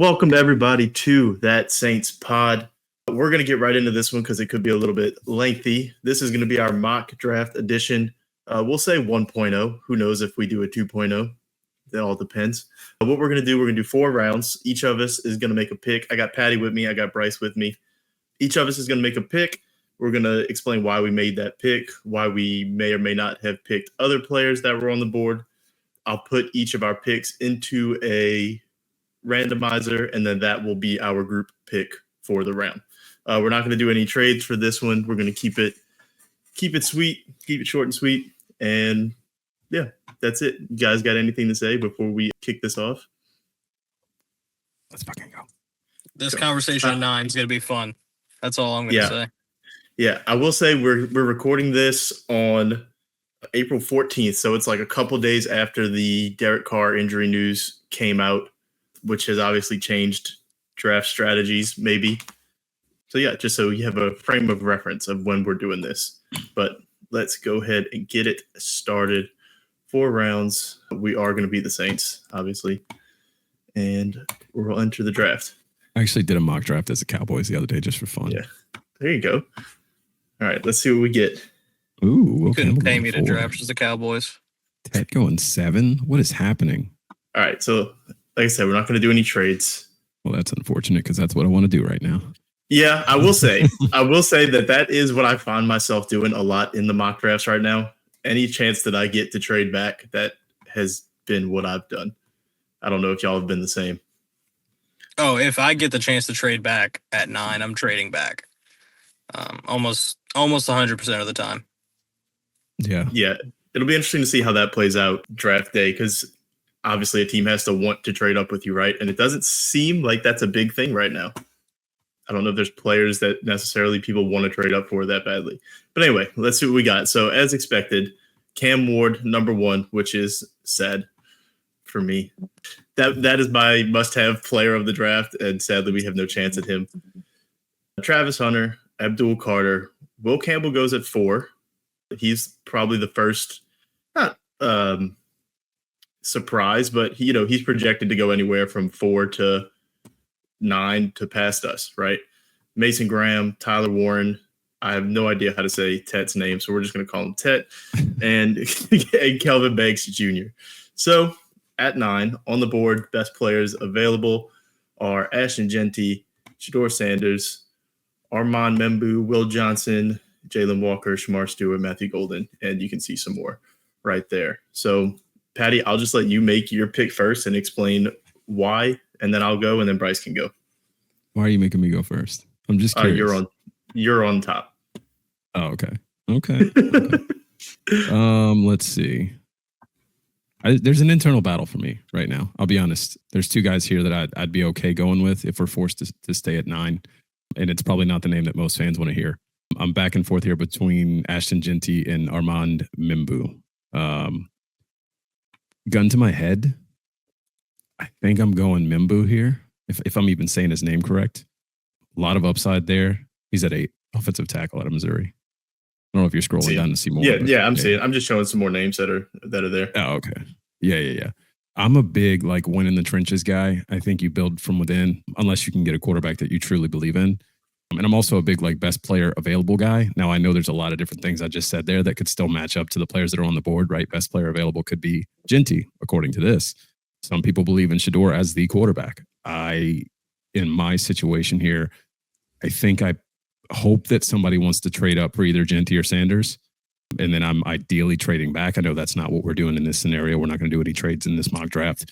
Welcome to everybody to That Saints Pod. We're going to get right into this one because it could be a little bit lengthy. This is going to be our mock draft edition. We'll say 1.0. Who knows if we do a 2.0? It all depends. What we're going to do, we're going to do 4 rounds. Each of us is going to make a pick. I got Patty with me. I got Bryce with me. Each of us is going to make a pick. We're going to explain why we made that pick, why we may or may not have picked other players that were on the board. I'll put each of our picks into a randomizer, and then that will be our group pick for the round. We're not going to do any trades for this one. We're going to keep it sweet, keep it short and sweet. And yeah, that's it. You guys got anything to say before we kick this off? Let's fucking go. This conversation at 9 is going to be fun. That's all I'm going to say. Yeah, I will say we're recording this on April 14th, so it's like a couple days after the Derek Carr injury news came out, which has obviously changed draft strategies, maybe. So yeah, just so you have a frame of reference of when we're doing this. But let's go ahead and get it started. 4 rounds. We are going to be the Saints, obviously. And we'll enter the draft. I actually did a mock draft as a Cowboys the other day just for fun. Yeah. There you go. All right, let's see what we get. Ooh, you couldn't pay me to draft as the Cowboys. Ted going 7? What is happening? All right, so like I said, we're not going to do any trades. Well, that's unfortunate because that's what I want to do right now. Yeah, I will say that is what I find myself doing a lot in the mock drafts right now. Any chance that I get to trade back, that has been what I've done. I don't know if y'all have been the same. Oh, if I get the chance to trade back at 9, I'm trading back. Almost 100% of the time. Yeah. It'll be interesting to see how that plays out draft day, because obviously a team has to want to trade up with you, right? And it doesn't seem like that's a big thing right now. I don't know if there's players that necessarily people want to trade up for that badly. But anyway, let's see what we got. So as expected, Cam Ward, number 1, which is sad for me. That is my must-have player of the draft, and sadly we have no chance at him. Travis Hunter, Abdul Carter, Will Campbell goes at 4. He's probably the first, not surprise, but he's projected to go anywhere from 4 to 9 to past us, right? Mason Graham, Tyler Warren. I have no idea how to say Tet's name, so we're just going to call him Tet, and Kelvin Banks Jr. So at 9 on the board, best players available are Ashton Genty, Shedeur Sanders, Armand Membu, Will Johnson, Jalen Walker, Shamar Stewart, Matthew Golden, and you can see some more right there. So, Patty, I'll just let you make your pick first and explain why, and then I'll go, and then Bryce can go. Why are you making me go first? I'm just curious. You're on top. Oh, okay. Let's see. There's an internal battle for me right now. I'll be honest. There's 2 guys here that I'd be okay going with if we're forced to stay at 9. And it's probably not the name that most fans want to hear. I'm back and forth here between Ashton Genty and Armand Membu. Gun to my head, I think I'm going Membu here, if I'm even saying his name correct. A lot of upside there. He's at 8, offensive tackle out of Missouri. I don't know if you're scrolling down to see more. Yeah, I'm seeing. I'm just showing some more names that are there. Oh, okay. Yeah. I'm a big win in the trenches guy. I think you build from within, unless you can get a quarterback that you truly believe in. And I'm also a big best player available guy. Now I know there's a lot of different things I just said there that could still match up to the players that are on the board, right? Best player available could be Genty, according to this. Some people believe in Shedeur as the quarterback. In my situation here, I think I hope that somebody wants to trade up for either Genty or Sanders. And then I'm ideally trading back. I know that's not what we're doing in this scenario. We're not going to do any trades in this mock draft.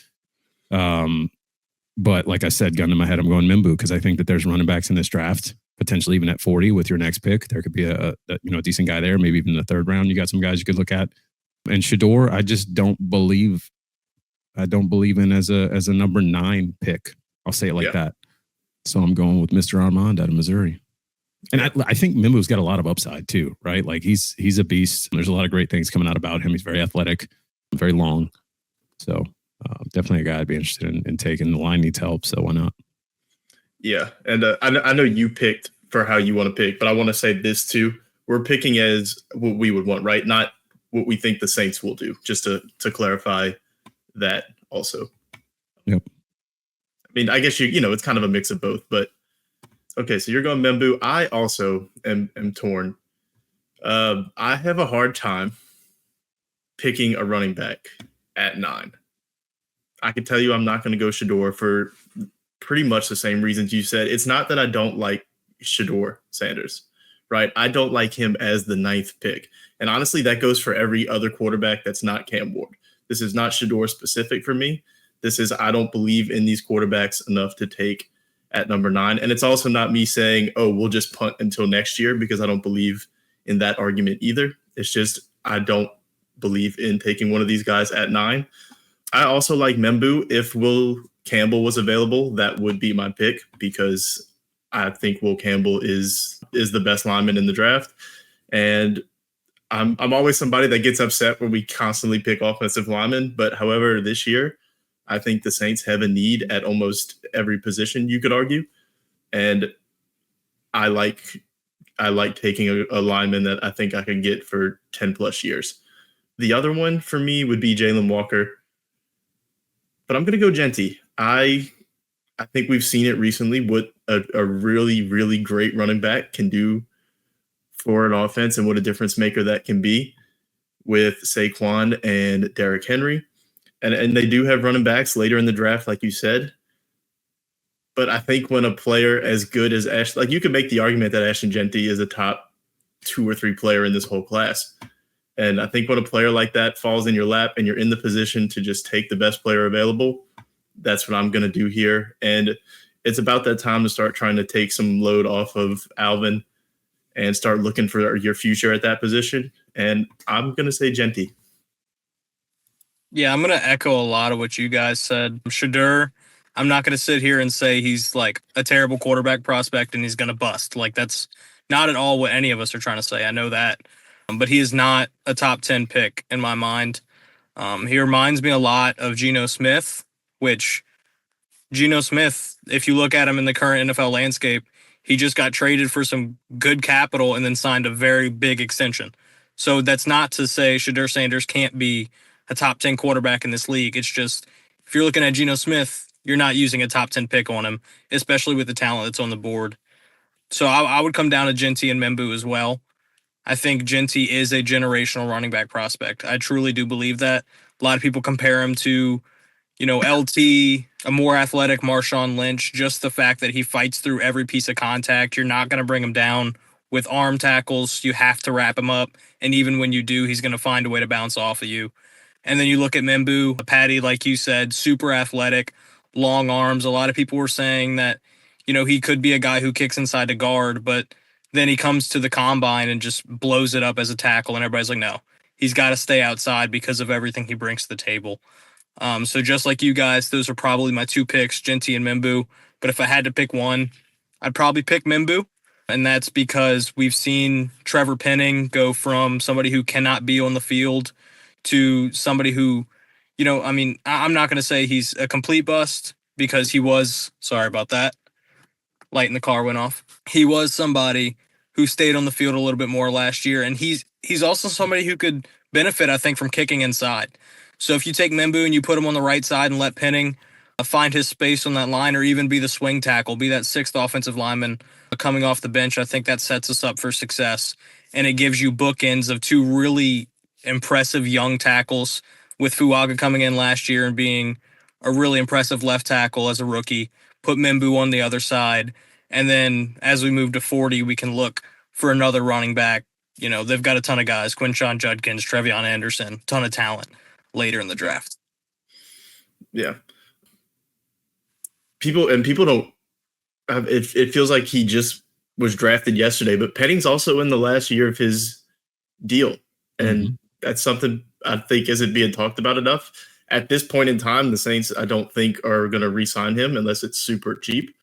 But like I said, gun to my head, I'm going Membu because I think that there's running backs in this draft, potentially even at 40 with your next pick. There could be a decent guy there, maybe even in the 3rd round. You got some guys you could look at. And Shedeur, I just don't believe in as a number 9 pick. I'll say it like that. So I'm going with Mr. Armand out of Missouri. And I think Membu's got a lot of upside too, right? He's a beast. There's a lot of great things coming out about him. He's very athletic, very long. So definitely a guy I'd be interested in taking. The line needs help, so why not? Yeah, and I know you picked for how you want to pick, but I want to say this too. We're picking as what we would want, right? Not what we think the Saints will do, just to clarify that also. Yep. mean, I guess it's kind of a mix of both, but okay, so you're going Membu. I also am torn. I have a hard time picking a running back at 9. I can tell you I'm not going to go Shedeur for pretty much the same reasons you said. It's not that I don't like Shedeur Sanders, right? I don't like him as the 9th pick. And honestly, that goes for every other quarterback that's not Cam Ward. This is not Shedeur specific for me. This is, I don't believe in these quarterbacks enough to take at number 9. And it's also not me saying, oh, we'll just punt until next year, because I don't believe in that argument either. It's just, I don't believe in taking one of these guys at 9. I also like Membu. If Will Campbell was available, that would be my pick, because I think Will Campbell is the best lineman in the draft. And I'm always somebody that gets upset when we constantly pick offensive linemen. But however, this year, I think the Saints have a need at almost every position, you could argue. And I like taking a lineman that I think I can get for 10 plus years. The other one for me would be Jalen Walker. But I'm going to go Genty. I think we've seen it recently what a really, really great running back can do for an offense, and what a difference maker that can be with Saquon and Derrick Henry. And they do have running backs later in the draft, like you said. But I think when a player as good as Ashton, like, you could make the argument that Ashton Genty is a top 2 or 3 player in this whole class. And I think when a player like that falls in your lap and you're in the position to just take the best player available, that's what I'm going to do here. And it's about that time to start trying to take some load off of Alvin and start looking for your future at that position. And I'm going to say Genty. Yeah, I'm going to echo a lot of what you guys said. Shedeur, I'm not going to sit here and say he's like a terrible quarterback prospect and he's going to bust. Like, that's not at all what any of us are trying to say. I know that. But he is not a top 10 pick in my mind. He reminds me a lot of Geno Smith, which Geno Smith, if you look at him in the current NFL landscape, he just got traded for some good capital and then signed a very big extension. So that's not to say Shedeur Sanders can't be a top 10 quarterback in this league. It's just, if you're looking at Geno Smith, you're not using a top 10 pick on him, especially with the talent that's on the board. So I would come down to Genty and Membu as well. I think Genty is a generational running back prospect. I truly do believe that. A lot of people compare him to, LT, a more athletic Marshawn Lynch. Just the fact that he fights through every piece of contact. You're not going to bring him down with arm tackles. You have to wrap him up. And even when you do, he's going to find a way to bounce off of you. And then you look at Membu, Patty, like you said, super athletic, long arms. A lot of people were saying that, he could be a guy who kicks inside the guard, but then he comes to the combine and just blows it up as a tackle, and everybody's like, no, he's got to stay outside because of everything he brings to the table. So just like you guys, those are probably my 2 picks, Genty and Membu. But if I had to pick one, I'd probably pick Membu, and that's because we've seen Trevor Penning go from somebody who cannot be on the field to somebody who, I'm not going to say he's a complete bust, because he was, sorry about that, light in the car went off. He was somebody who stayed on the field a little bit more last year, and he's also somebody who could benefit, I think, from kicking inside. So if you take Membu and you put him on the right side and let Penning find his space on that line, or even be the swing tackle, be that 6th offensive lineman coming off the bench, I think that sets us up for success. And it gives you bookends of 2 really impressive young tackles, with Fuaga coming in last year and being a really impressive left tackle as a rookie. Put Membu on the other side. And then as we move to 40, we can look for another running back. They've got a ton of guys, Quinshon Judkins, Trevion Anderson, ton of talent later in the draft. Yeah. People don't it feels like he just was drafted yesterday, but Penning's also in the last year of his deal. And that's something I think isn't being talked about enough. At this point in time, the Saints, I don't think, are going to re-sign him unless it's super cheap,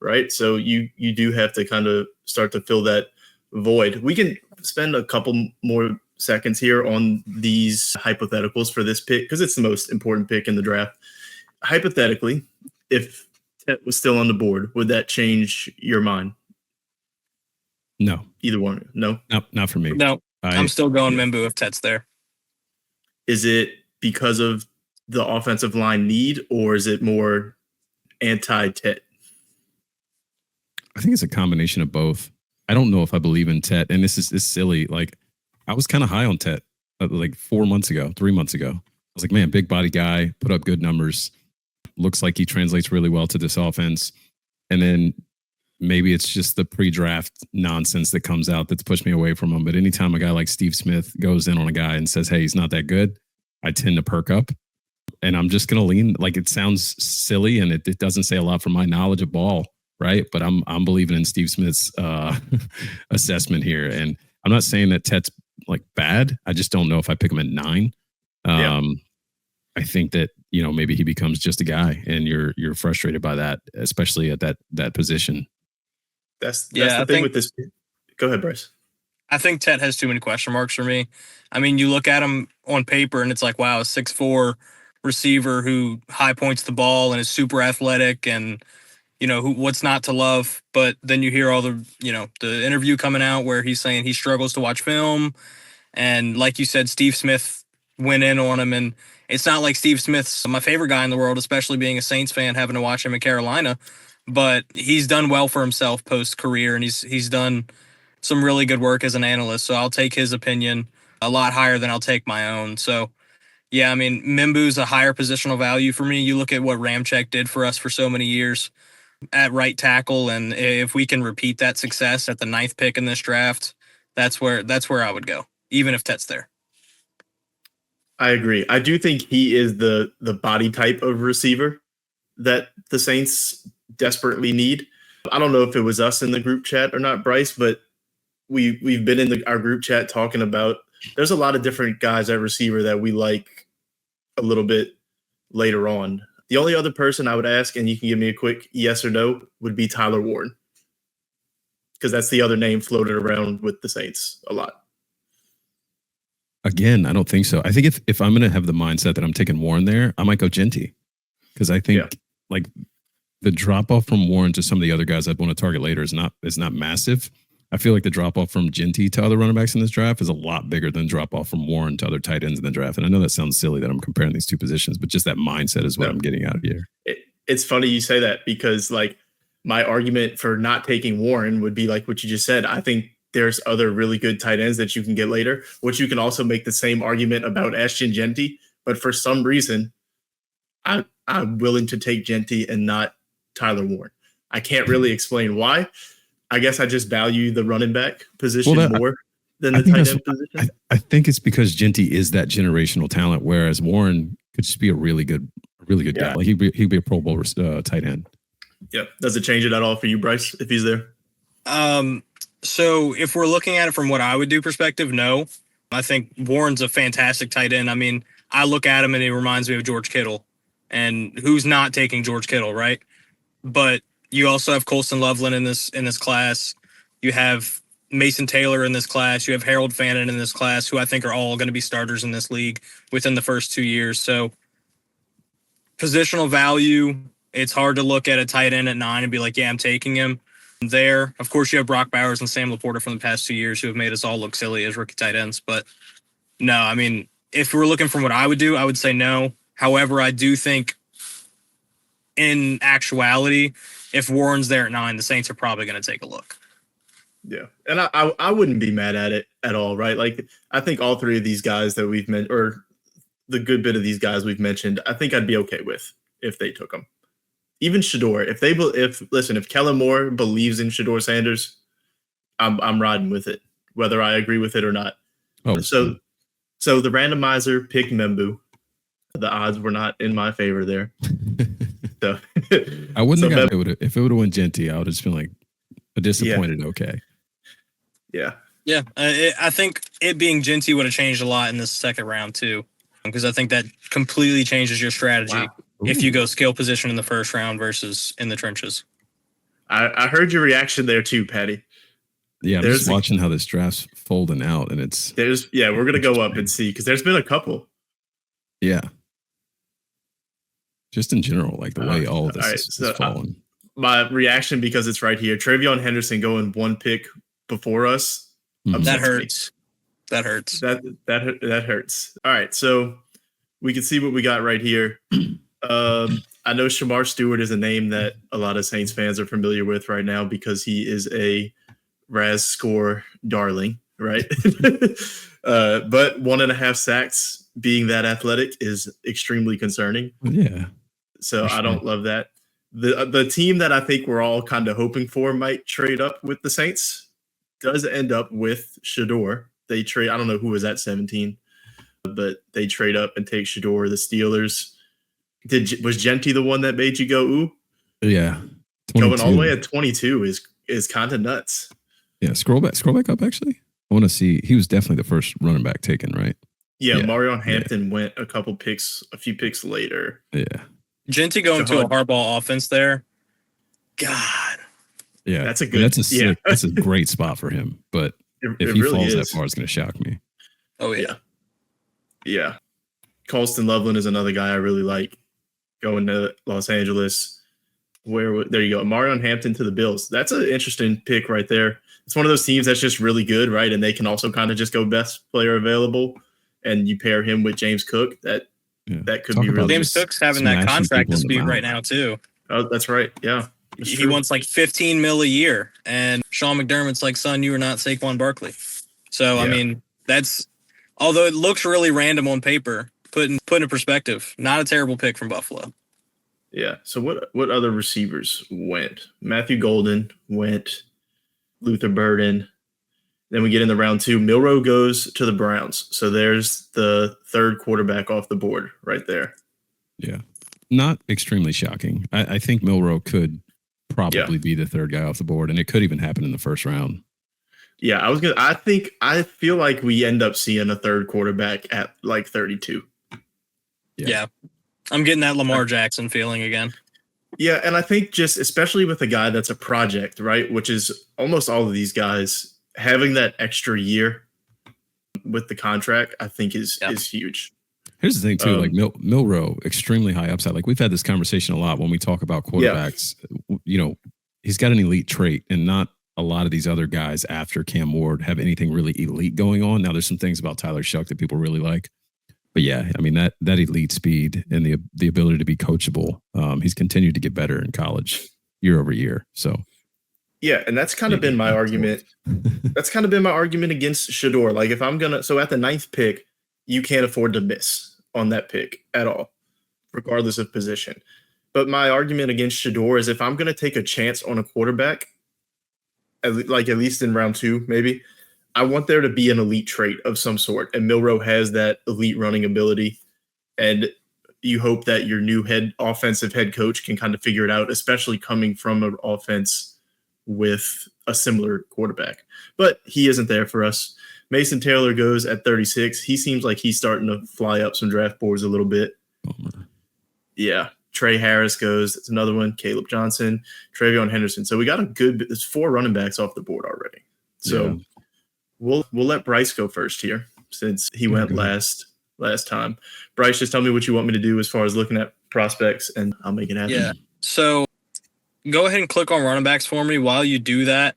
right? So you do have to kind of start to fill that void. We can spend a couple more seconds here on these hypotheticals for this pick, because it's the most important pick in the draft. Hypothetically, if Tet was still on the board, would that change your mind? No. Either one? No? Not for me. No, I'm still going Membu if Tet's there. Is it because of the offensive line need, or is it more anti-Tet? I think it's a combination of both. I don't know if I believe in Tet, and this is silly. Like, I was kind of high on Tet like 3 months ago. I was like, man, big body guy, put up good numbers. Looks like he translates really well to this offense. And then maybe it's just the pre-draft nonsense that comes out that's pushed me away from him. But anytime a guy like Steve Smith goes in on a guy and says, hey, he's not that good, I tend to perk up. And I'm just going to lean. Like, it sounds silly, and it doesn't say a lot from my knowledge of ball, right? But I'm believing in Steve Smith's assessment here. And I'm not saying that Tet's like bad. I just don't know if I pick him at 9. I think that, maybe he becomes just a guy, and you're frustrated by that, especially at that position. That's the thing with this. Go ahead, Bryce. I think Tet has too many question marks for me. I mean, you look at him on paper and it's like, wow, a 6'4" receiver who high points the ball and is super athletic, and what's not to love. But then you hear all the the interview coming out where he's saying he struggles to watch film, and like you said, Steve Smith went in on him, and it's not like Steve Smith's my favorite guy in the world, especially being a Saints fan, having to watch him in Carolina. But he's done well for himself post career, and he's done some really good work as an analyst. So I'll take his opinion a lot higher than I'll take my own. So yeah, I mean, Mimbu's a higher positional value for me. You look at what Ramczyk did for us for so many years at right tackle, and if we can repeat that success at the 9th pick in this draft, that's where I would go, even if Tet's there. I agree. I do think he is the body type of receiver that the Saints desperately need. I don't know if it was us in the group chat or not, Bryce, but we've been in our group chat talking about there's a lot of different guys at receiver that we like a little bit later on. The only other person I would ask, and you can give me a quick yes or no, would be Tyler Warren, because that's the other name floated around with the Saints a lot. Again, I don't think so. I think if I'm going to have the mindset that I'm taking Warren there, I might go Genty, because I think like the drop off from Warren to some of the other guys I'd want to target later is not massive. I feel like the drop off from Genty to other running backs in this draft is a lot bigger than drop off from Warren to other tight ends in the draft. And I know that sounds silly that I'm comparing these two positions, but just that mindset is what I'm getting out of here. It's funny you say that, because like my argument for not taking Warren would be like what you just said. I think there's other really good tight ends that you can get later, which you can also make the same argument about Ashton Genty. But for some reason, I'm willing to take Genty and not Tyler Warren. I can't really explain why. I guess I just value the running back position more than the tight end position. I think it's because Genty is that generational talent, whereas Warren could just be a really good guy. Like he'd be a Pro Bowl tight end. Yeah. Does it change it at all for you, Bryce, if he's there? So if we're looking at it from what I would do perspective, no. I think Warren's a fantastic tight end. I mean, I look at him and he reminds me of George Kittle. And who's not taking George Kittle, right? But you also have Colston Loveland in this class. You have Mason Taylor in this class. You have Harold Fannin in this class, who I think are all going to be starters in this league within the first 2 years. So positional value, it's hard to look at a tight end at 9 and be like, yeah, I'm taking him there. Of course, you have Brock Bowers and Sam Laporta from the past 2 years who have made us all look silly as rookie tight ends. But no, I mean, if we're looking from what I would do, I would say no. However, I do think in actuality, if Warren's there at 9, the Saints are probably going to take a look. Yeah. And I wouldn't be mad at it at all, right? Like, I think all three of these guys that we've mentioned, or the good bit of these guys we've mentioned, I think I'd be okay with if they took them. Even Shedeur, if Kellen Moore believes in Shedeur Sanders, I'm riding with it, whether I agree with it or not. Oh, so the randomizer picked Membu. The odds were not in my favor there. So I wouldn't have got it if it would have went Genty. I would have just been like a disappointed. Yeah. Okay. Yeah. Yeah. I think it being Genty would have changed a lot in this second round too, because I think that completely changes your strategy if you go skill position in the first round versus in the trenches. I heard your reaction there too, Patty. Yeah, I'm just watching how this draft's folding out, and we're gonna go up and see, because there's been a couple. Yeah. Just in general, like the way all of this is falling. My reaction, because it's right here, Travion Henderson going 1 pick before us. That hurts. That hurts. That hurts. All right, so we can see what we got right here. I know Shamar Stewart is a name that a lot of Saints fans are familiar with right now because he is a Raz score darling, right? But 1.5 sacks being that athletic is extremely concerning. Yeah. So For I sure. don't love that. The team that I think we're all kind of hoping for might trade up with the Saints does end up with Shedeur. They trade, I don't know who was at 17, but they trade up and take Shedeur. The Steelers. Was Genty the one that made you go ooh? Yeah. Going all the 22. way at 22 is kind of nuts. Yeah, scroll back up actually. I want to see. He was definitely the first running back taken, right? Yeah, Yeah. Mario Hampton went a few picks later. Yeah. Genty going to a Jahad. hardball offense there. God. Yeah. That's a I mean, good that's a sick, that's a great spot for him. But if he really falls that is. far, it's gonna shock me. Oh yeah. Yeah. Colston Loveland is another guy I really like going to Los Angeles. There you go. Mario Hampton to the Bills. That's an interesting pick right there. It's one of those teams that's just really good, right? And they can also kind of just go best player available. And you pair him with James Cook. That could Talk be about really James Cook's having that smashing contract people in the dispute right mouth. now too. Oh, that's right. Yeah. That's He true. wants like 15 mil a year, and Sean McDermott's like, son, you are not Saquon Barkley. So I Yeah. mean, that's although it looks really random on paper, put in perspective, not a terrible pick from Buffalo. Yeah. So what other receivers went? Matthew Golden went. Luther Burden. Then we get into round 2. Milroe goes to the Browns. So there's the third quarterback off the board right there. Yeah. Not extremely shocking. I think Milroe could probably be the third guy off the board, and it could even happen in the first round. Yeah, I feel like we end up seeing a third quarterback at like 32. Yeah. I'm getting that Lamar Jackson feeling again. Yeah, and I think just especially with a guy that's a project, right? Which is almost all of these guys having that extra year with the contract, I think is huge. Here's the thing too, like Milroe, extremely high upside. Like we've had this conversation a lot when we talk about quarterbacks. You know, he's got an elite trait, and not a lot of these other guys after Cam Ward have anything really elite going on. Now, there's some things about Tyler Shuck that people really like. But yeah, I mean, that elite speed and the ability to be coachable, he's continued to get better in college year over year. So yeah, and that's kind of been my argument. That's kind of been my argument against Shedeur. Like if I'm gonna, so at the 9th pick, you can't afford to miss on that pick at all, regardless of position. But my argument against Shedeur is if I'm gonna take a chance on a quarterback, at least in round 2, maybe, I want there to be an elite trait of some sort, and Milroe has that elite running ability, and you hope that your new offensive head coach can kind of figure it out, especially coming from an offense with a similar quarterback. But he isn't there for us. Mason Taylor goes at 36. He seems like he's starting to fly up some draft boards a little bit. Yeah. Trey Harris goes. That's another one. Caleb Johnson, Travion Henderson. So we got there's 4 running backs off the board already. So we'll let Bryce go first here since he went last time. Bryce, just tell me what you want me to do as far as looking at prospects, and I'll make it happen. Yeah. So go ahead and click on running backs for me. While you do that,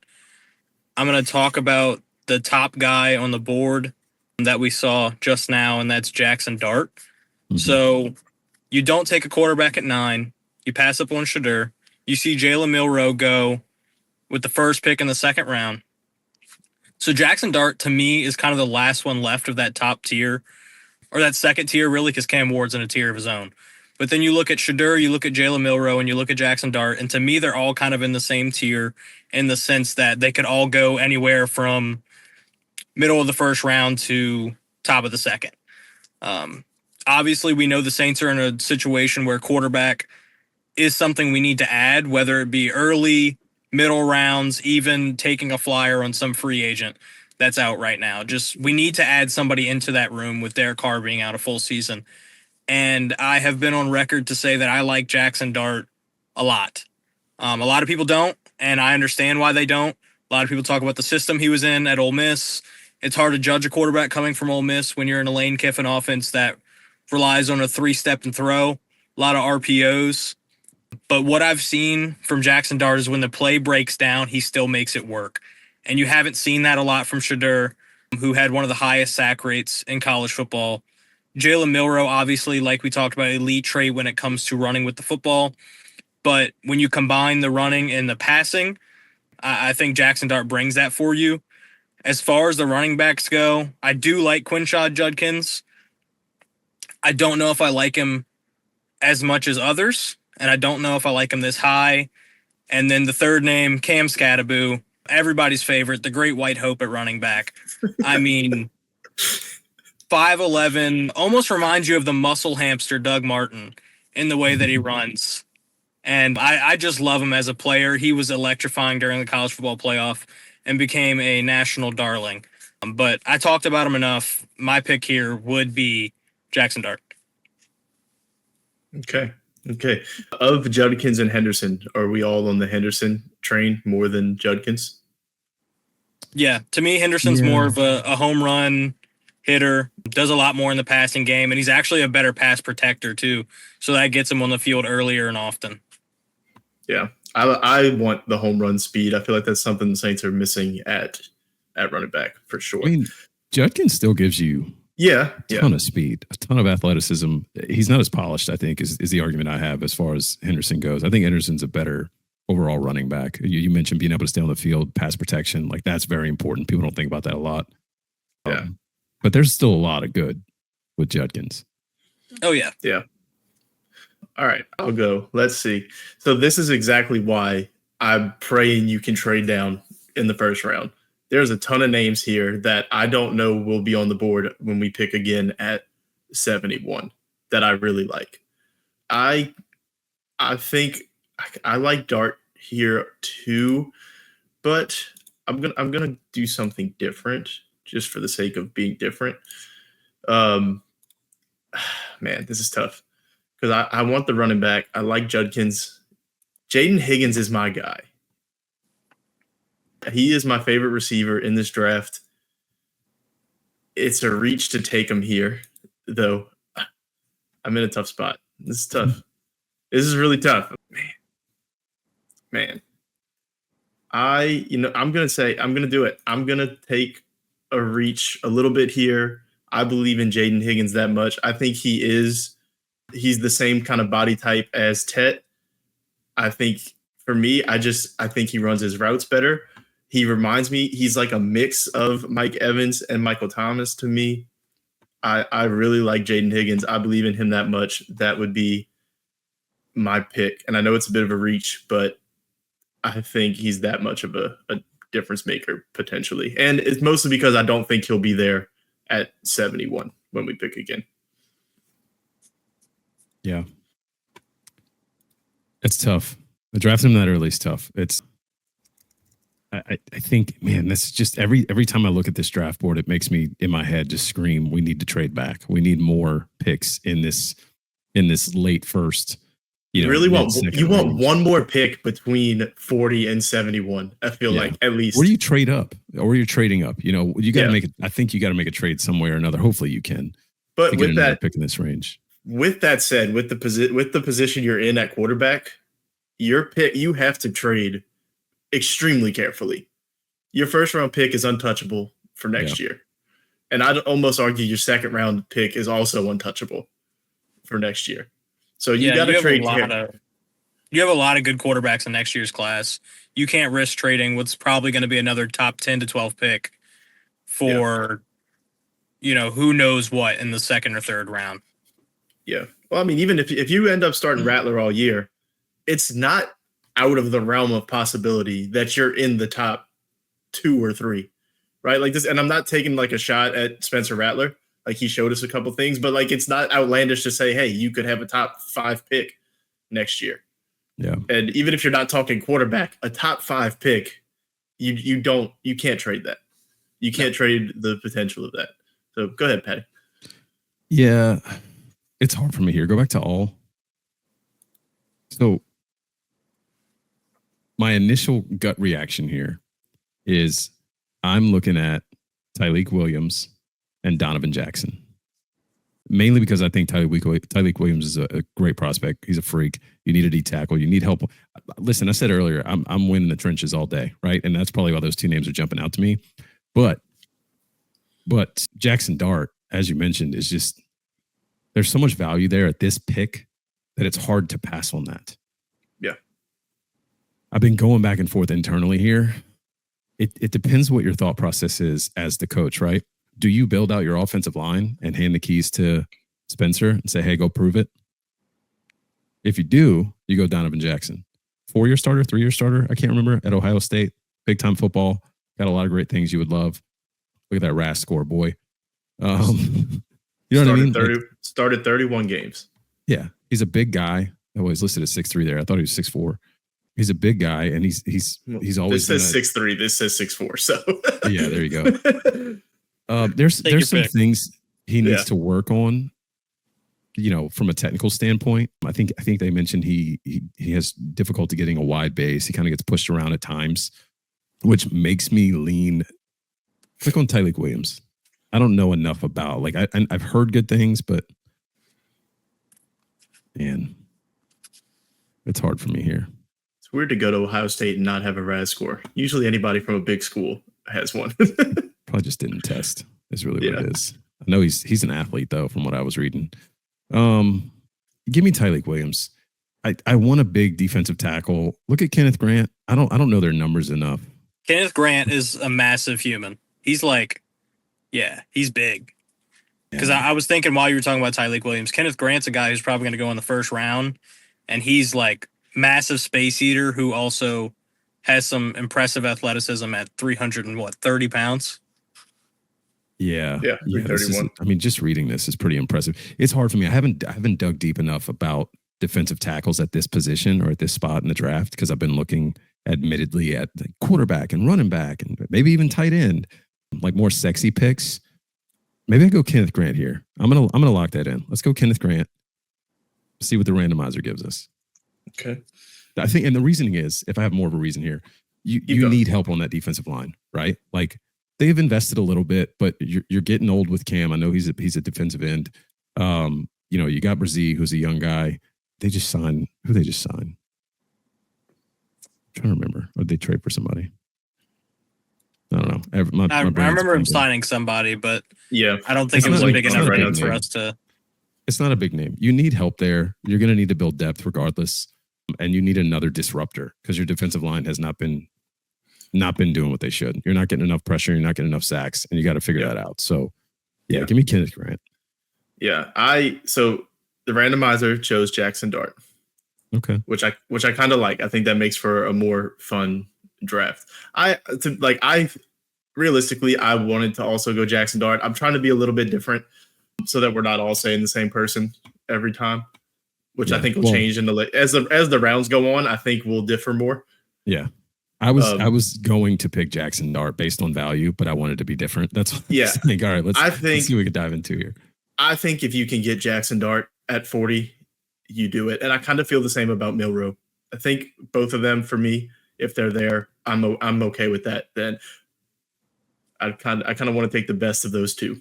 I'm going to talk about the top guy on the board that we saw just now, and that's Jackson Dart. Mm-hmm. So you don't take a quarterback at 9. You pass up on Shedeur. You see Jalen Milroe go with the first pick in the second round. So Jackson Dart, to me, is kind of the last one left of that top tier, or that second tier, really, because Cam Ward's in a tier of his own. But then you look at Shedeur, you look at Jalen Milroe, and you look at Jackson Dart, and to me, they're all kind of in the same tier in the sense that they could all go anywhere from middle of the first round to top of the second. Obviously, we know the Saints are in a situation where quarterback is something we need to add, whether it be early, middle rounds, even taking a flyer on some free agent that's out right now. Just we need to add somebody into that room with Derek Carr being out a full season. And I have been on record to say that I like Jackson Dart a lot. A lot of people don't, and I understand why they don't. A lot of people talk about the system he was in at Ole Miss. It's hard to judge a quarterback coming from Ole Miss when you're in a Lane Kiffin offense that relies on a 3-step and throw, a lot of RPOs. But what I've seen from Jackson Dart is when the play breaks down, he still makes it work. And you haven't seen that a lot from Shedeur, who had one of the highest sack rates in college football Jalen Milroe, obviously, like we talked about, elite trait when it comes to running with the football. But when you combine the running and the passing, I think Jackson Dart brings that for you. As far as the running backs go, I do like Quinshad Judkins. I don't know if I like him as much as others, and I don't know if I like him this high. And then the third name, Cam Scattaboo, everybody's favorite, the great white hope at running back. I mean, 5'11", almost reminds you of the muscle hamster Doug Martin in the way that he runs. And I just love him as a player. He was electrifying during the college football playoff and became a national darling. But I talked about him enough. My pick here would be Jackson Dart. Okay. Of Judkins and Henderson, are we all on the Henderson train more than Judkins? Yeah, to me, Henderson's more of a home run hitter, does a lot more in the passing game, and he's actually a better pass protector too. So that gets him on the field earlier and often. Yeah, I want the home run speed. I feel like that's something the Saints are missing at running back for sure. I mean, Judkins still gives you a ton of speed, a ton of athleticism. He's not as polished, I think, is the argument I have as far as Henderson goes. I think Henderson's a better overall running back. You mentioned being able to stay on the field, pass protection, like that's very important. People don't think about that a lot. Yeah. But there's still a lot of good with Judkins. Oh, yeah. Yeah. All right, I'll go. Let's see. So this is exactly why I'm praying you can trade down in the first round. There's a ton of names here that I don't know will be on the board when we pick again at 71 that I really like. I think I like Dart here too, but I'm gonna do something different just for the sake of being different. Man, this is tough because I want the running back. I like Judkins. Jaden Higgins is my guy. He is my favorite receiver in this draft. It's a reach to take him here, though. I'm in a tough spot. This is tough. This is really tough. Man. I'm going to do it. I'm going to take a reach a little bit here. I believe in Jaden Higgins that much. I think he's the same kind of body type as Tet. I think for me, I think he runs his routes better. He reminds me, he's like a mix of Mike Evans and Michael Thomas to me. I really like Jaden Higgins. I believe in him that much. That would be my pick. And I know it's a bit of a reach, but I think he's that much of a difference maker potentially. And it's mostly because I don't think he'll be there at 71 when we pick again. Yeah. It's tough. Drafting him that early is tough. I think, man, that's just every time I look at this draft board, it makes me in my head just scream, we need to trade back. We need more picks in this late first. You want one more pick between 40 and 71. I feel like at least. Or you trade up, or you're trading up. You got to make it. I think you got to make a trade some way or another. Hopefully you can. But with that pick in this range. With that said, with the position you're in at quarterback, your pick, you have to trade extremely carefully. Your first round pick is untouchable for next year. And I'd almost argue your second round pick is also untouchable for next year. So you got to trade. You have a lot of good quarterbacks in next year's class. You can't risk trading what's probably going to be another top 10 to 12 pick for, who knows what in the second or third round. Yeah. Well, I mean, even if you end up starting Rattler all year, it's not out of the realm of possibility that you're in the top 2 or 3, right? Like this, and I'm not taking like a shot at Spencer Rattler. Like he showed us a couple things, but like it's not outlandish to say, hey, you could have a top 5 pick next year. Yeah. And even if you're not talking quarterback, a top 5 pick, you can't trade that. You can't trade the potential of that. So go ahead, Patty. Yeah. It's hard for me here. Go back to all. So my initial gut reaction here is I'm looking at Tyleik Williams and Donovan Jackson. Mainly because I think Tyleik Williams is a great prospect. He's a freak. You need a D tackle. You need help. Listen, I said earlier, I'm winning the trenches all day, right? And that's probably why those 2 names are jumping out to me. But Jackson Dart, as you mentioned, is just there's so much value there at this pick that it's hard to pass on that. Yeah. I've been going back and forth internally here. It depends what your thought process is as the coach, right? Do you build out your offensive line and hand the keys to Spencer and say, hey, go prove it? If you do, you go Donovan Jackson. 4-year starter, 3-year starter, I can't remember, at Ohio State. Big time football. Got a lot of great things you would love. Look at that RAS score, boy. You know what I mean? Started 31 games. Yeah. He's a big guy. Oh, he's listed as 6'3" there. I thought he was 6'4". He's a big guy, and he's always. This says 6'3". This says 6'4". So yeah, there you go. There's some things he needs to work on. You know, from a technical standpoint, I think they mentioned he has difficulty getting a wide base. He kind of gets pushed around at times, which makes me lean. Click on Tyreek Williams. I don't know enough about, like, I've heard good things, but man, it's hard for me here. It's weird to go to Ohio State and not have a RAS score. Usually anybody from a big school has one. Probably just didn't test is really what it is. I know he's an athlete, though, from what I was reading. Give me Tyreek Williams. I want a big defensive tackle. Look at Kenneth Grant. I don't know their numbers enough. Kenneth Grant is a massive human. He's like, yeah, he's big. Because I was thinking while you were talking about Tyreek Williams, Kenneth Grant's a guy who's probably going to go in the first round, and he's like massive space eater who also has some impressive athleticism at 330 pounds. Yeah. 331. I mean, just reading this is pretty impressive. It's hard for me. I haven't dug deep enough about defensive tackles at this position or at this spot in the draft because I've been looking admittedly at the quarterback and running back and maybe even tight end, like more sexy picks. Maybe I go Kenneth Grant here. I'm gonna lock that in. Let's go Kenneth Grant. See what the randomizer gives us. Okay. I think, and the reasoning is, if I have more of a reason here, you need help on that defensive line, right? Like they've invested a little bit, but you're getting old with Cam. I know he's a defensive end. You know, you got Bryce, who's a young guy. They just signed. Who they just signed? I'm trying to remember. Or did they trade for somebody? I don't know. I remember him signing somebody, but I don't think it was a big enough name for us to. It's not a big name. You need help there. You're going to need to build depth regardless, and you need another disruptor because your defensive line has not been doing what they should. You're not getting enough pressure. You're not getting enough sacks, and you got to figure that out. So, give me Kenneth Grant. Yeah, so the randomizer chose Jackson Dart. Okay, which I kind of like. I think that makes for a more fun draft. Realistically, I wanted to also go Jackson Dart. I'm trying to be a little bit different so that we're not all saying the same person every time, which I think will change in as the rounds go on. I think we'll differ more. Yeah. I was going to pick Jackson Dart based on value, but I wanted to be different. That's what I think. All right, let's see what we can dive into here. I think if you can get Jackson Dart at 40, you do it. And I kind of feel the same about Milroe. I think both of them, for me, if they're there, I'm okay with that. Then I kind of want to take the best of those two.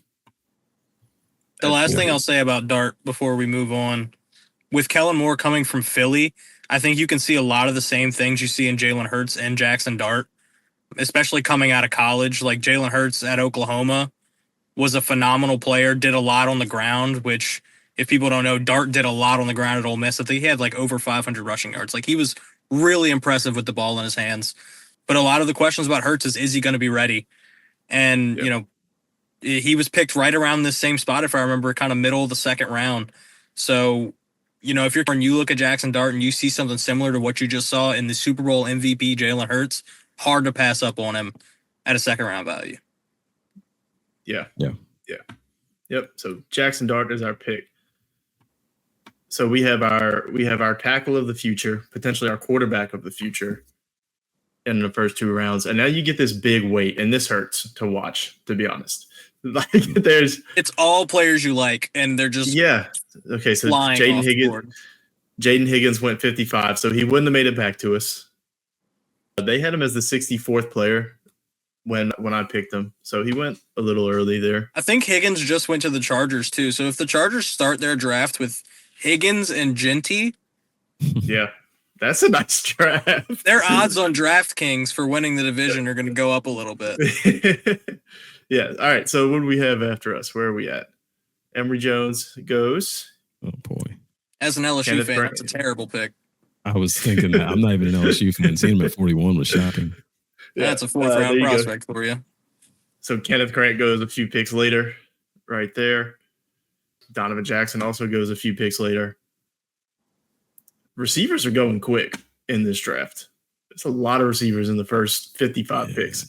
The last thing I'll say about Dart before we move on, with Kellen Moore coming from Philly, I think you can see a lot of the same things you see in Jalen Hurts and Jackson Dart, especially coming out of college. Like Jalen Hurts at Oklahoma was a phenomenal player, did a lot on the ground, which if people don't know, Dart did a lot on the ground at Ole Miss. I think he had like over 500 rushing yards. Like he was really impressive with the ball in his hands. But a lot of the questions about Hurts is he going to be ready? And, you know, he was picked right around this same spot, if I remember, kind of middle of the second round. So, you know, if you look at Jackson Dart and you see something similar to what you just saw in the Super Bowl MVP Jalen Hurts, hard to pass up on him at a second round value. Yep. So Jackson Dart is our pick. So we have our tackle of the future, potentially our quarterback of the future in the first two rounds. And now you get this big weight, and this hurts to watch, to be honest. Like it's all players you like, and they're just okay. So Jaden Higgins went 55, so he wouldn't have made it back to us. They had him as the 64th player when I picked him, so he went a little early there. I think Higgins just went to the Chargers too. So if the Chargers start their draft with Higgins and Genty, that's a nice draft. Their odds on DraftKings for winning the division are going to go up a little bit. Yeah. All right. So what do we have after us? Where are we at? Emory Jones goes. Oh boy. As an LSU Kenneth fan, Grant. that's a terrible pick. I was thinking that. I'm not even an LSU fan. Seeing him at 41 was shocking. That's a fourth round prospect for you. So Kenneth Grant goes a few picks later, right there. Donovan Jackson also goes a few picks later. Receivers are going quick in this draft. It's a lot of receivers in the first 55 picks.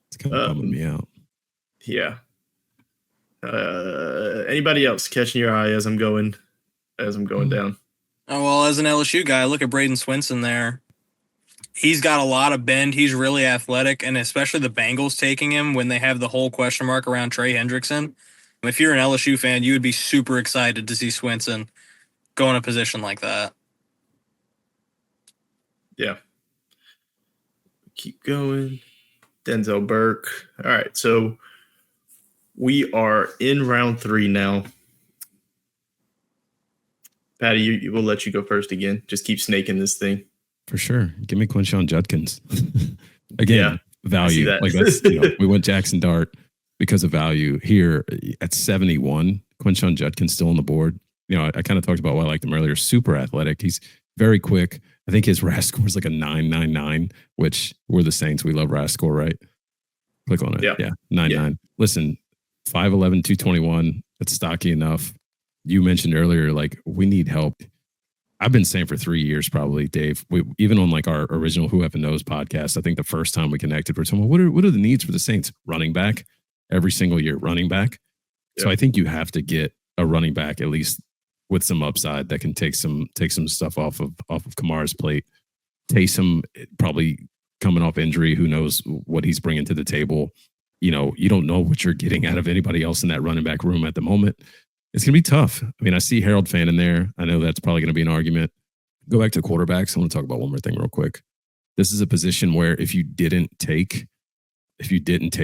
It's kind of bumming me out. Yeah. Anybody else catching your eye as I'm going down? Oh, well, as an LSU guy, look at Braden Swinson there. He's got a lot of bend. He's really athletic, and especially the Bengals taking him when they have the whole question mark around Trey Hendrickson. If you're an LSU fan, you would be super excited to see Swinson go in a position like that. Yeah. Keep going. Denzel Burke. All right, so we are in round 3 now. Patty, we'll let you go first again. Just keep snaking this thing. For sure. Give me Quinshon Judkins. Again, value. That. Like that's, we went Jackson Dart because of value. Here at 71, Quinshon Judkins still on the board. I kind of talked about why I liked him earlier. Super athletic. He's very quick. I think his RAS score is like a 999, which we're the Saints. We love RAS score, right? Click on it. Yeah. 99. Yeah. Listen, 5'11", 221. That's stocky enough. You mentioned earlier, like, we need help. I've been saying for 3 years, probably, Dave, even on like our original Who Ever Knows podcast, I think the first time we connected, we're talking, what are the needs for the Saints? Running back every single year, running back. Yeah. So I think you have to get a running back, at least with some upside, that can take some stuff off of Kamara's plate. Taysom probably coming off injury. Who knows what he's bringing to the table? You don't know what you're getting out of anybody else in that running back room at the moment. It's going to be tough. I mean, I see Harold Fan in there. I know that's probably going to be an argument. Go back to quarterbacks. I want to talk about one more thing real quick. This is a position where if you didn't take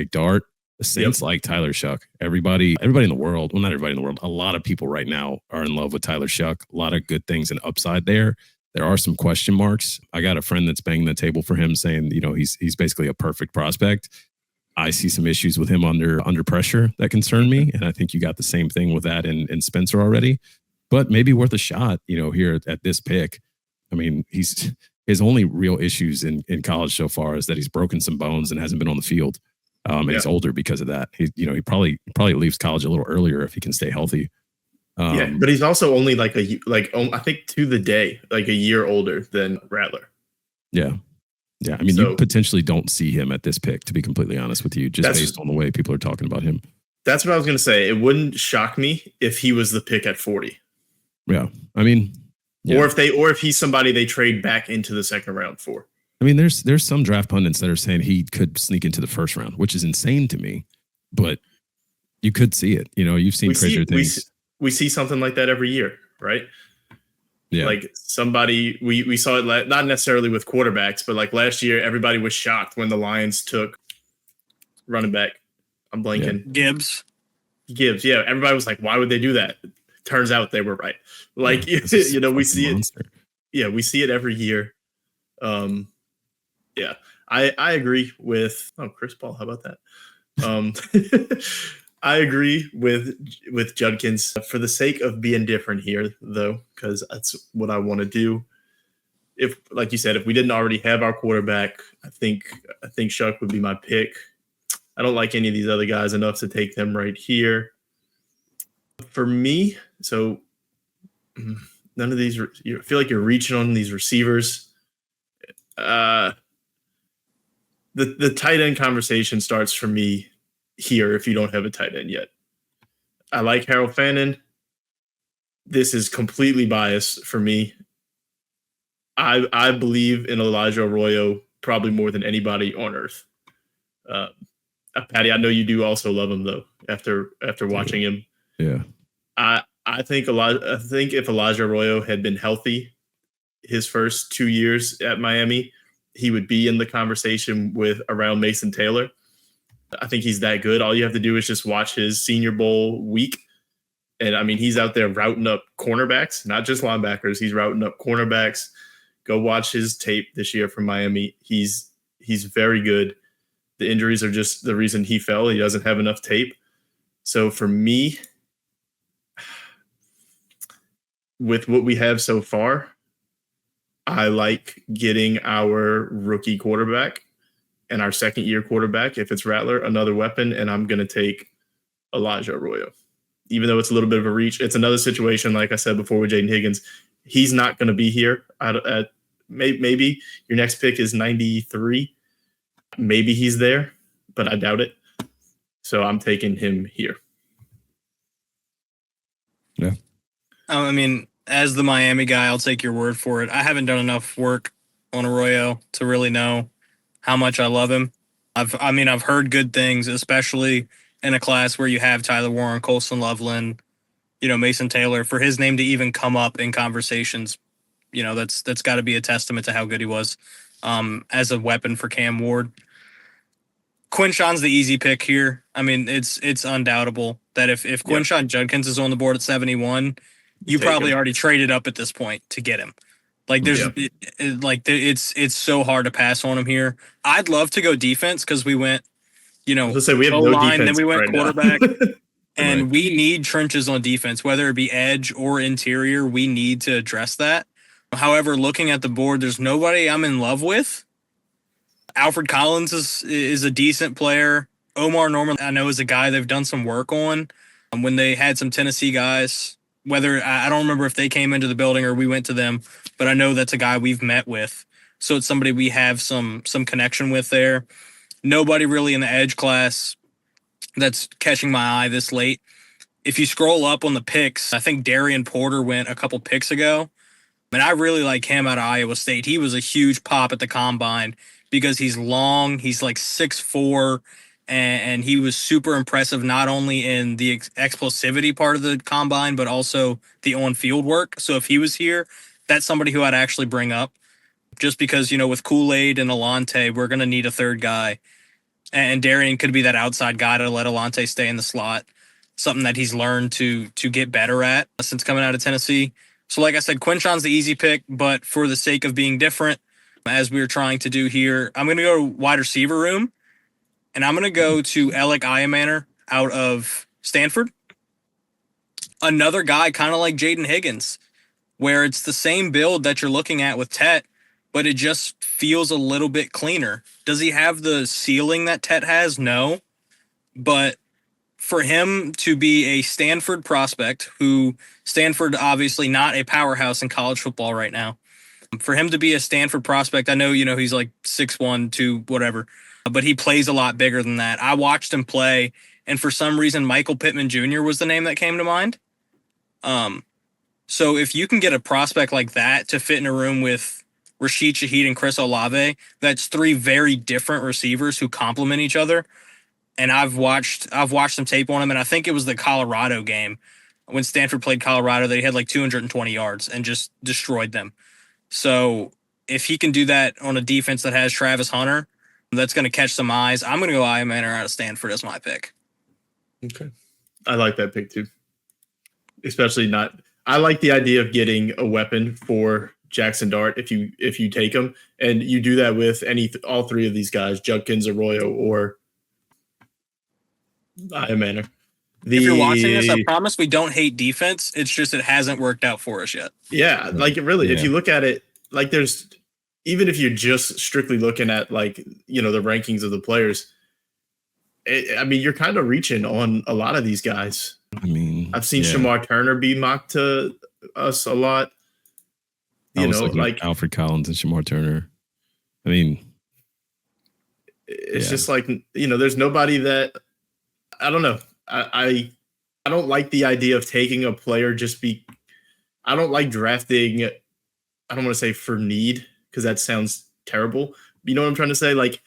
Dart, the Saints like Tyler Shuck. Everybody in the world, well, not everybody in the world, a lot of people right now are in love with Tyler Shuck. A lot of good things and upside there. There are some question marks. I got a friend that's banging the table for him saying, he's basically a perfect prospect. I see some issues with him under pressure that concern me. And I think you got the same thing with that in Spencer already, but maybe worth a shot, here at this pick. I mean, his only real issues in college so far is that he's broken some bones and hasn't been on the field. And he's older because of that. He probably leaves college a little earlier if he can stay healthy. But he's also only I think to the day, like a year older than Rattler. Yeah. Yeah, I mean, you potentially don't see him at this pick, to be completely honest with you, just based on the way people are talking about him. That's what I was going to say. It wouldn't shock me if he was the pick at 40. Yeah, I mean, or if he's somebody they trade back into the second round for. I mean, there's some draft pundits that are saying he could sneak into the first round, which is insane to me, but you could see it. You've seen crazier things. We see something like that every year, right? Yeah. Like somebody, we saw it not necessarily with quarterbacks, but like last year, everybody was shocked when the Lions took running back. I'm blanking. Gibbs. Yeah. Everybody was like, why would they do that? Turns out they were right. Like, we see monster. We see it every year. I agree with, Chris Paul. How about that? I agree with Judkins for the sake of being different here, though, because that's what I want to do. If, like you said, if we didn't already have our quarterback, I think Shuck would be my pick. I don't like any of these other guys enough to take them right here. For me, so none of these. I feel like you're reaching on these receivers. The tight end conversation starts for me here if you don't have a tight end yet. I like Harold Fannin. This is completely biased for me. I believe in Elijah Arroyo probably more than anybody on earth. Patty, I know you do also love him though. After watching him, yeah. I think if Elijah Arroyo had been healthy his first 2 years at Miami, he would be in the conversation around Mason Taylor. I think he's that good. All you have to do is just watch his Senior Bowl week. And I mean, he's out there routing up cornerbacks, not just linebackers. He's routing up cornerbacks. Go watch his tape this year from Miami. He's very good. The injuries are just the reason he fell. He doesn't have enough tape. So for me, with what we have so far, I like getting our rookie quarterback and our second-year quarterback, if it's Rattler, another weapon, and I'm going to take Elijah Arroyo. Even though it's a little bit of a reach, it's another situation, like I said before with Jaden Higgins. He's not going to be here. Maybe your next pick is 93. Maybe he's there, but I doubt it. So I'm taking him here. Yeah. I mean, as the Miami guy, I'll take your word for it. I haven't done enough work on Arroyo to really know how much I love him. I've heard good things, especially in a class where you have Tyler Warren, Colson Loveland, Mason Taylor. For his name to even come up in conversations, that's got to be a testament to how good he was as a weapon for Cam Ward. Quinshon's the easy pick here. I mean, it's undoubtable that if Quinshon Judkins is on the board at 71, you probably already traded up at this point to get him. Like it's so hard to pass on him here. I'd love to go defense because we went, Let's say we have no O-line, defense, then we went right quarterback, and Right. we need trenches on defense, whether it be edge or interior. We need to address that. However, looking at the board, there's nobody I'm in love with. Alfred Collins is a decent player. Omar Norman, I know, is a guy they've done some work on when they had some Tennessee guys. Whether I don't remember if they came into the building or we went to them, but I know that's a guy we've met with. So it's somebody we have some connection with there. Nobody really in the edge class that's catching my eye this late. If you scroll up on the picks, I think Darian Porter went a couple picks ago. And I really like him out of Iowa State. He was a huge pop at the combine because he's long. He's like 6'4", and he was super impressive not only in the explosivity part of the combine, but also the on-field work. So if he was here, that's somebody who I'd actually bring up just because, with Kool-Aid and Alante, we're going to need a third guy. And Darian could be that outside guy to let Alante stay in the slot, something that he's learned to get better at since coming out of Tennessee. So like I said, Quinshon's the easy pick, but for the sake of being different, as we were trying to do here, I'm going to go wide receiver room, and I'm going to go to Alec Iamaner out of Stanford. Another guy kind of like Jaden Higgins, where it's the same build that you're looking at with Tet, but it just feels a little bit cleaner. Does he have the ceiling that Tet has? No. But for him to be a Stanford prospect, who Stanford obviously not a powerhouse in college football right now, for him to be a Stanford prospect, I know, he's like 6'1", 2, whatever, but he plays a lot bigger than that. I watched him play, and for some reason, Michael Pittman Jr. was the name that came to mind. So if you can get a prospect like that to fit in a room with Rashid Shaheed and Chris Olave, that's three very different receivers who complement each other. And I've watched some tape on him, and I think it was the Colorado game when Stanford played Colorado. They had like 220 yards and just destroyed them. So if he can do that on a defense that has Travis Hunter, that's going to catch some eyes. I'm going to go Iamaner out of Stanford as my pick. Okay. I like that pick too. I like the idea of getting a weapon for Jackson Dart if you take him, and you do that with all three of these guys, Judkins, Arroyo, or Iamaner. If you're watching this, I promise we don't hate defense. It's just it hasn't worked out for us yet. Yeah, like really, if you look at it, like even if you're just strictly looking at the rankings of the players, you're kind of reaching on a lot of these guys. I mean, I've seen Shamar Turner be mocked to us a lot. Like Alfred Collins and Shamar Turner. I mean, it's just like, there's nobody that, I don't know. I don't like the idea of taking a player I don't like drafting. I don't want to say for need, because that sounds terrible. You know what I'm trying to say? Like,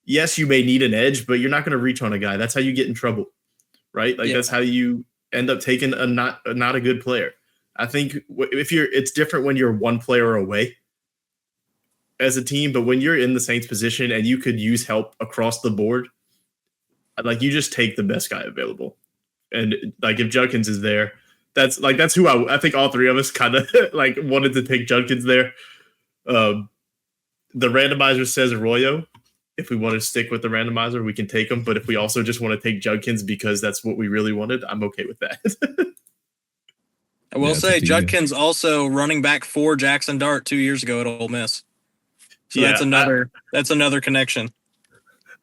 yes, you may need an edge, but you're not going to reach on a guy. That's how you get in trouble, right? Like that's how you end up taking not a good player. I think it's different when you're one player away as a team, but when you're in the Saints position and you could use help across the board, like you just take the best guy available. And like if Judkins is there, that's who I think all three of us kind of like wanted to take Judkins there. The randomizer says Arroyo. If we want to stick with the randomizer, we can take him. But if we also just want to take Judkins because that's what we really wanted, I'm okay with that. I will it's say up to you. Judkins also running back for Jackson Dart 2 years ago at Ole Miss. So Yeah, that's another connection.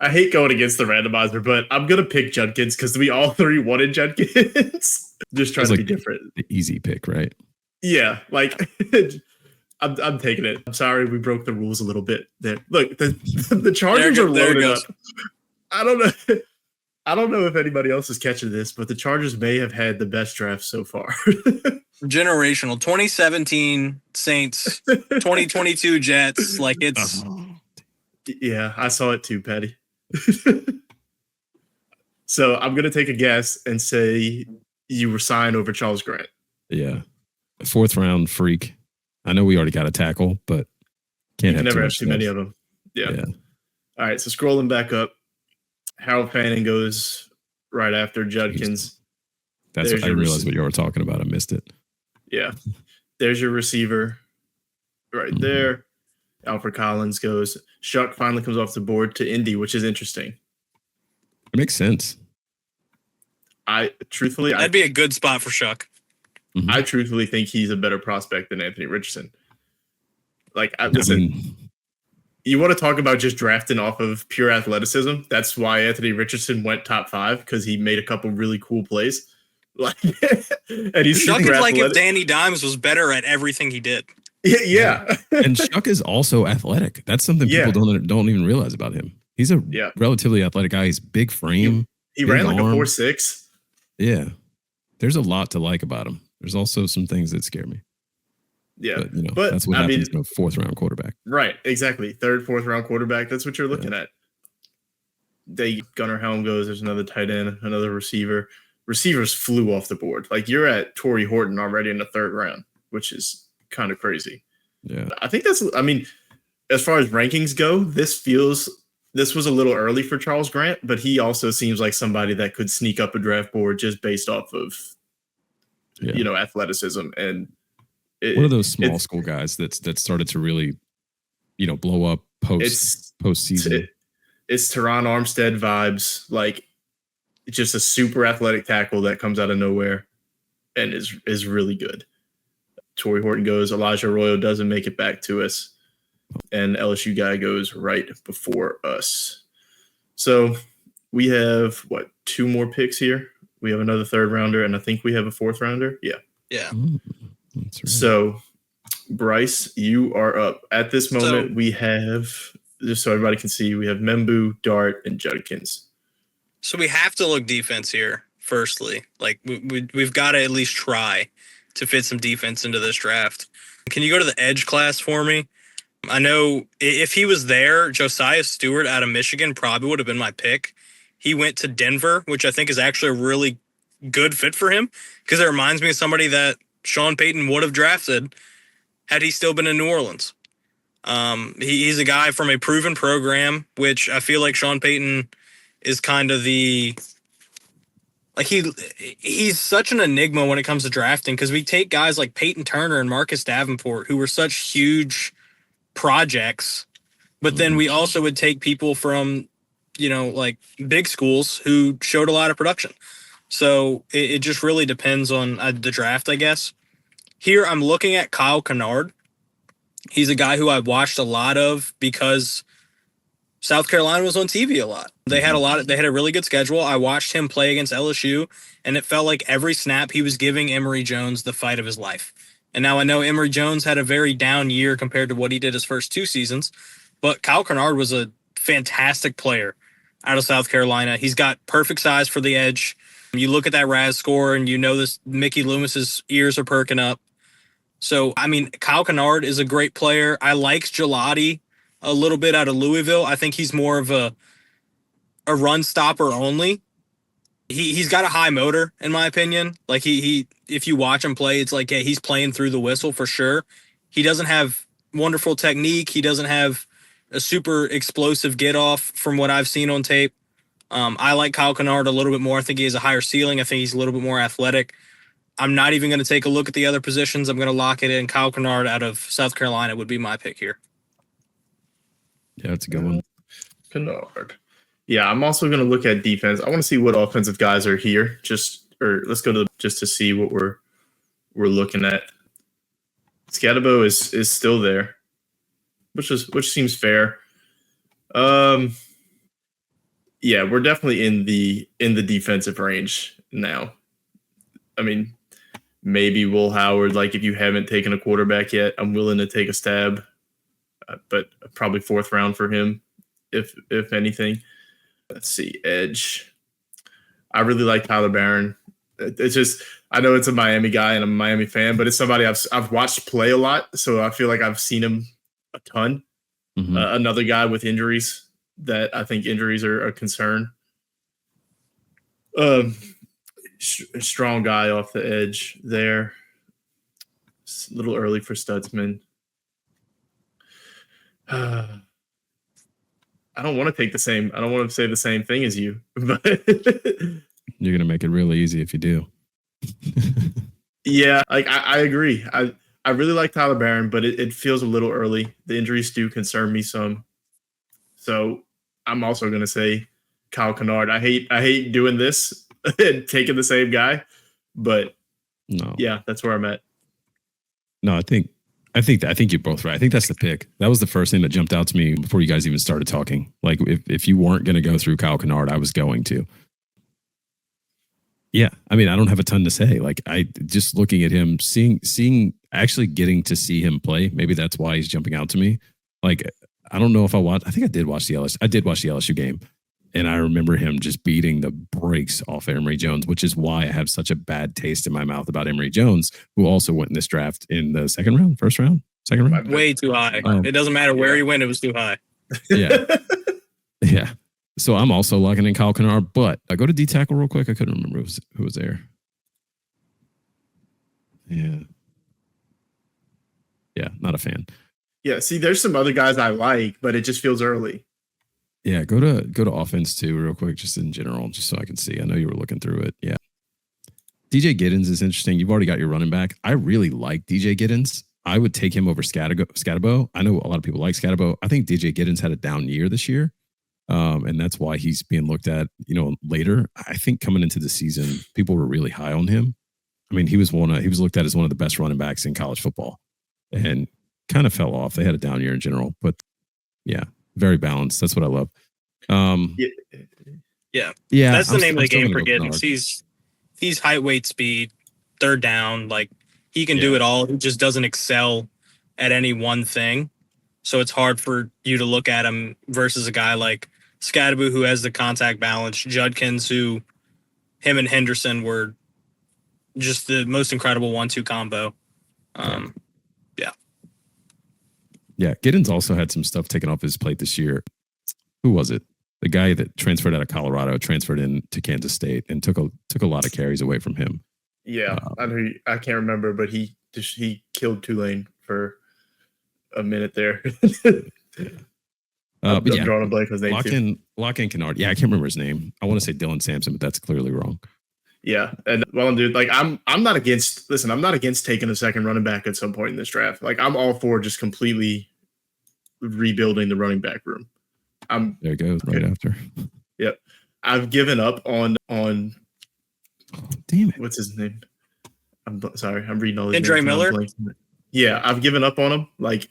I hate going against the randomizer, but I'm gonna pick Judkins because we all three wanted Judkins. Just trying Feels to like be different. the easy pick, right? Yeah, like I'm taking it. I'm sorry we broke the rules a little bit there. Look, the Chargers are There it loaded goes. up. I don't know. I don't know if anybody else is catching this, but the Chargers may have had the best draft so far. Generational 2017 Saints, 2022 Jets. Like it's Yeah, I saw it too, Patty. So I'm gonna take a guess and say you were signed over Charles Grant. Yeah. Fourth round freak. I know we already got a tackle, but You can't can never have much too many stuff. of them. Yeah. Yeah. All right, so scrolling back up, Harold Fanning goes right after Judkins. That's There's I your didn't realize what you were talking about. I missed it. Yeah. There's your receiver right there. Alfred Collins goes. Shuck finally comes off the board to Indy, which is interesting. It makes sense. that'd be a good spot for Shuck. I truthfully think he's a better prospect than Anthony Richardson. Like, you want to talk about just drafting off of pure athleticism? That's why Anthony Richardson went top 5 because he made a couple really cool plays. Like, and he's Shuck super is like athletic. if Danny Dimes was better at everything he did. Yeah. And Shuck is also athletic. That's something people don't even realize about him. He's a relatively athletic guy. He's big frame. He ran like a 4.6. Yeah. There's a lot to like about him. There's also some things that scare me. Yeah. But that's what happens to a fourth round quarterback. Right. Exactly. Third, fourth round quarterback. That's what you're looking at. Gunnar Helm goes. There's another tight end, another receiver. Receivers flew off the board. Like, you're at Torrey Horton already in the third round, which is kind of crazy. Yeah. I think as far as rankings go, this was a little early for Charles Grant, but he also seems like somebody that could sneak up a draft board just based off of, athleticism. And one of those small school guys that started to really, blow up postseason. It's Teron Armstead vibes, like just a super athletic tackle that comes out of nowhere and is really good. Torrey Horton goes. Elijah Arroyo doesn't make it back to us. And LSU guy goes right before us. So we have, 2 more picks here? We have another third rounder, and I think we have a fourth rounder. Yeah. Yeah. That's right. So, Bryce, you are up. At this moment, we have, just so everybody can see, we have Membu, Dart, and Judkins. So we have to look defense here, firstly. Like, we've got to at least try to fit some defense into this draft. Can you go to the edge class for me? I know if he was there, Josiah Stewart out of Michigan probably would have been my pick. He went to Denver, which I think is actually a really good fit for him because it reminds me of somebody that Sean Payton would have drafted had he still been in New Orleans. He's a guy from a proven program, which I feel like Sean Payton is kind of he's such an enigma when it comes to drafting because we take guys like Peyton Turner and Marcus Davenport who were such huge projects, but then we also would take people from, like big schools who showed a lot of production. So it just really depends on the draft, I guess. Here I'm looking at Kyle Kennard. He's a guy who I watched a lot of because South Carolina was on TV a lot. They had a really good schedule. I watched him play against LSU, and it felt like every snap he was giving Emory Jones the fight of his life. And now I know Emory Jones had a very down year compared to what he did his first 2 seasons, but Kyle Kennard was a fantastic player out of South Carolina. He's got perfect size for the edge. You look at that RAS score and this Mickey Loomis's ears are perking up. So, Kyle Kennard is a great player. I like Gelati a little bit out of Louisville. I think he's more of a run stopper only. He's got a high motor, in my opinion. Like he if you watch him play, it's like, he's playing through the whistle for sure. He doesn't have wonderful technique. He doesn't have a super explosive get off from what I've seen on tape. I like Kyle Kennard a little bit more. I think he has a higher ceiling. I think he's a little bit more athletic. I'm not even going to take a look at the other positions. I'm going to lock it in. Kyle Kennard out of South Carolina would be my pick here. Yeah, that's a good one. Kennard. Yeah, I'm also going to look at defense. I want to see what offensive guys are here. Let's go to just to see what we're we're looking at. Scadabo is still there, which seems fair. Yeah, we're definitely in the defensive range now. I mean, maybe Will Howard, like if you haven't taken a quarterback yet, I'm willing to take a stab, but probably 4th round for him, if anything. Let's see, edge. I really like Tyler Barron. It's just, I know it's a Miami guy and I'm a Miami fan, but it's somebody I've watched play a lot, so I feel like I've seen him a ton. Mm-hmm. Another guy with injuries that I think injuries are a concern. Strong guy off the edge there. It's a little early for Stutzman. I don't want to take the same. I don't want to say the same thing as you, but you're gonna make it really easy if you do. Yeah, like I agree. I really like Tyler Barron, but it feels a little early. The injuries do concern me some. So I'm also gonna say Kyle Kennard. I hate doing this and taking the same guy, but no, yeah, that's where I'm at. No, I think you're both right. I think that's the pick. That was the first thing that jumped out to me before you guys even started talking. Like if you weren't gonna go through Kyle Kennard, I was going to. Yeah, I mean, I don't have a ton to say. Like, I just looking at him, seeing, actually getting to see him play. Maybe that's why he's jumping out to me. Like, I don't know if I watched. I think I did watch the LSU game, and I remember him just beating the brakes off Emory Jones, which is why I have such a bad taste in my mouth about Emory Jones, who also went in this draft in the second round. Way too high. It doesn't matter where he went; it was too high. Yeah, yeah. So I'm also locking in Kyle Kennard, but I go to D tackle real quick. I couldn't remember who was there. Yeah, not a fan. Yeah, see, there's some other guys I like, but it just feels early. Yeah, go to offense too, real quick, just in general, just so I can see. I know you were looking through it. Yeah, DJ Giddens is interesting. You've already got your running back. I really like DJ Giddens. I would take him over Scadabo. I know a lot of people like Scadabo. I think DJ Giddens had a down year this year. And that's why he's being looked at, later. I think coming into the season, people were really high on him. I mean, he was looked at as one of the best running backs in college football, and kind of fell off. They had a down year in general, but yeah, very balanced. That's what I love. Yeah. That's the name of the game for Giddens. He's height, weight, speed, third down. Like, he can do it all. He just doesn't excel at any one thing. So it's hard for you to look at him versus a guy like Scadaboo, who has the contact balance, Judkins, who him and Henderson were just the most incredible 1-2 combo. Yeah, Giddens also had some stuff taken off his plate this year. Who was it? The guy that transferred out of Colorado, transferred in to Kansas State, and took a lot of carries away from him. Yeah, I can't remember, but he killed Tulane for a minute there. I'm drawing a blank on his name. Lock in Kennard. Yeah, I can't remember his name. I want to say Dylan Sampson, but that's clearly wrong. Yeah, and dude, like I'm not against. Listen, I'm not against taking a second running back at some point in this draft. Like, I'm all for just completely rebuilding the running back room. There it goes right after. Yep, I've given up on. Oh, damn it! What's his name? I'm sorry. I'm reading all these. Andre Miller. Yeah, I've given up on him. Like,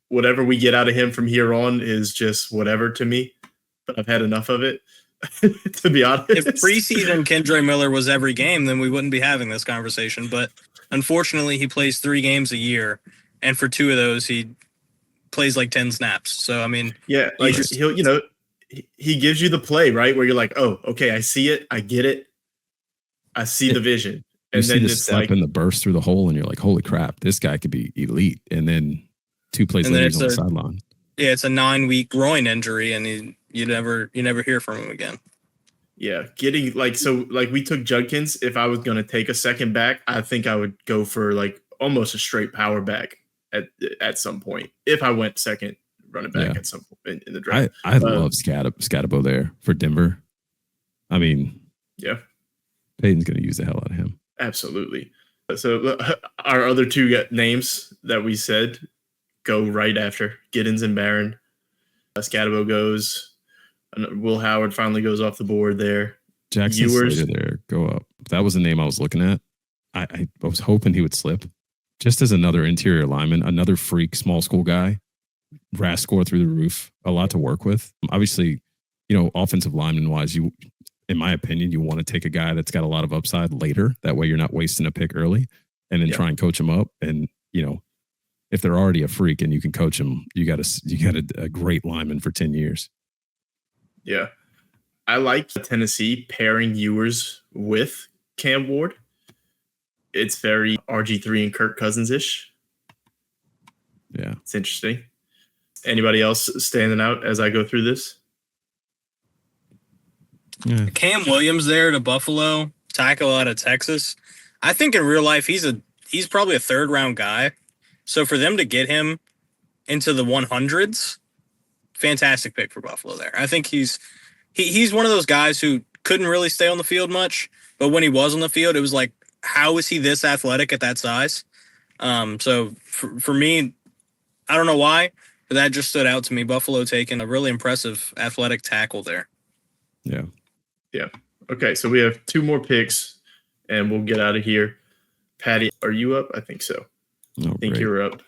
whatever we get out of him from here on is just whatever to me. But I've had enough of it. To be honest, if preseason Kendre Miller was every game, then we wouldn't be having this conversation. But unfortunately, he plays 3 games a year, and for 2 of those, he plays like 10 snaps. So I mean, yeah, like he gives you the play, right, where you're like, oh, okay, I see it, I get it, I see the vision, and then it's step and the burst through the hole, and you're like, holy crap, this guy could be elite. And then 2 plays later, he's on the sideline. Yeah, it's a 9-week groin injury, and you never hear from him again. Yeah, getting we took Judkins. If I was going to take a second back, I think I would go for like almost a straight power back at some point. If I went second running back at some point in the draft, I love Scadabo there for Denver. I mean, yeah, Peyton's going to use the hell out of him. Absolutely. So our other 2 names that we said go right after Giddens and Barron. Scadabo goes. Will Howard finally goes off the board there. Jackson Slater there. Go up. That was the name I was looking at. I was hoping he would slip just as another interior lineman, another freak, small school guy, RAS score through the roof, a lot to work with. Obviously, offensive lineman wise, in my opinion, you want to take a guy that's got a lot of upside later. That way you're not wasting a pick early and then try and coach him up. And, if they're already a freak and you can coach them, you got a great lineman for 10 years. Yeah. I like Tennessee pairing Ewers with Cam Ward. It's very RG3 and Kirk Cousins-ish. Yeah. It's interesting. Anybody else standing out as I go through this? Yeah. Cam Williams there to Buffalo, tackle out of Texas. I think in real life he's probably a third-round guy. So for them to get him into the 100s, fantastic pick for Buffalo there. I think he's one of those guys who couldn't really stay on the field much, but when he was on the field, it was like, how is he this athletic at that size? So for me, I don't know why, but that just stood out to me. Buffalo taking a really impressive athletic tackle there. Yeah. Yeah. Okay, so we have 2 more picks, and we'll get out of here. Patty, are you up? I think so. Oh, I think great. you're up.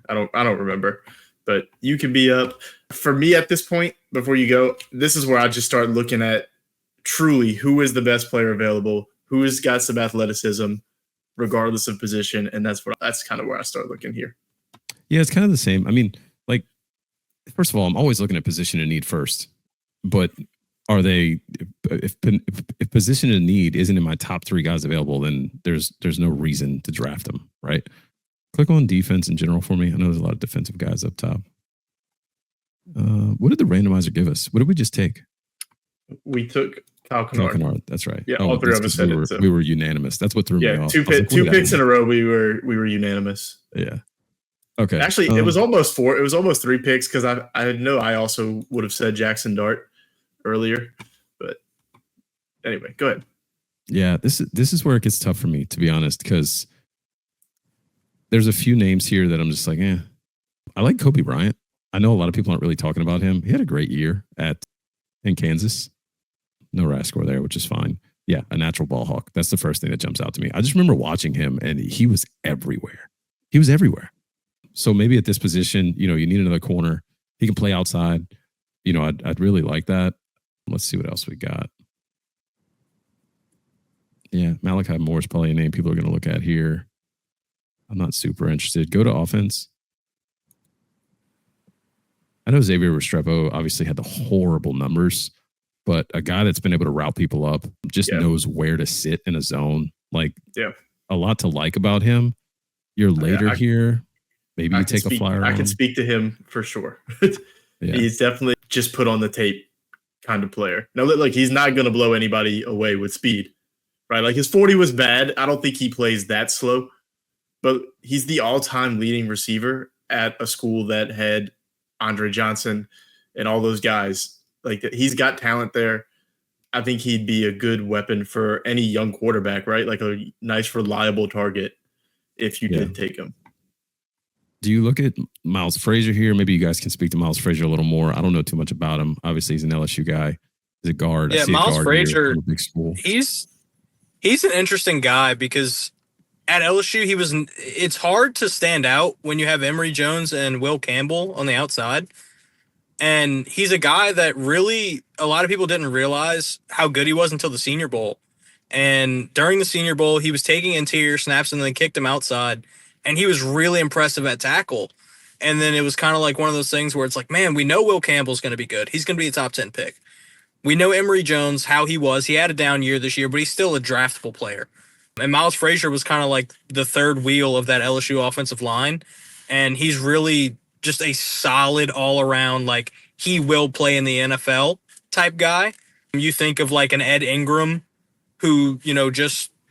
I don't remember, but you can be up. For me at this point, before you go, this is where I just start looking at truly who is the best player available, who has got some athleticism, regardless of position, and that's kind of where I start looking here. Yeah, it's kind of the same. I mean, like, first of all, I'm always looking at position and need first, but are they? If position and need isn't in my top 3 guys available, then there's no reason to draft them, right? Click on defense in general for me. I know there's a lot of defensive guys up top. What did the randomizer give us? What did we just take? We took Kyle Kennard. That's right. Yeah, all 3 of us said it. So. We were unanimous. That's what threw me off. Two picks in a row. We were unanimous. Yeah. Okay. Actually, it was almost 4. It was almost 3 picks because I know I also would have said Jackson Dart earlier, but anyway, go ahead. Yeah, this is where it gets tough for me, to be honest, because there's a few names here that I'm just like, I like Kobe Bryant. I know a lot of people aren't really talking about him. He had a great year in Kansas. No RAS score there, which is fine. Yeah, a natural ball hawk. That's the first thing that jumps out to me. I just remember watching him, and he was everywhere. So maybe at this position, you need another corner. He can play outside. I'd really like that. Let's see what else we got. Yeah, Malachi Moore is probably a name people are going to look at here. I'm not super interested. Go to offense. I know Xavier Restrepo obviously had the horrible numbers, but a guy that's been able to route people up just knows where to sit in a zone. Like, a lot to like about him. You're later here. Maybe you take a flyer. I can speak to him for sure. He's definitely just put on the tape kind of player. Now, like, he's not going to blow anybody away with speed, right? Like, his 40 was bad. I don't think he plays that slow, but he's the all-time leading receiver at a school that had Andre Johnson and all those guys. Like, he's got talent there. I think he'd be a good weapon for any young quarterback, right? Like a nice, reliable target if you did take him. Do you look at Miles Frazier here? Maybe you guys can speak to Miles Frazier a little more. I don't know too much about him. Obviously, he's an LSU guy. He's a guard. Yeah, Miles Frazier, a big school. He's an interesting guy because at LSU, it's hard to stand out when you have Emory Jones and Will Campbell on the outside. And he's a guy that really a lot of people didn't realize how good he was until the Senior Bowl. And during the Senior Bowl, he was taking interior snaps and then kicked him outside. And he was really impressive at tackle. And then it was kind of like one of those things where it's like, man, we know Will Campbell's going to be good. He's going to be a top 10 pick. We know Emory Jones, how he was. He had a down year this year, but he's still a draftable player. And Miles Frazier was kind of like the third wheel of that LSU offensive line. And he's really just a solid all-around, like, he will play in the NFL type guy. You think of like an Ed Ingram who,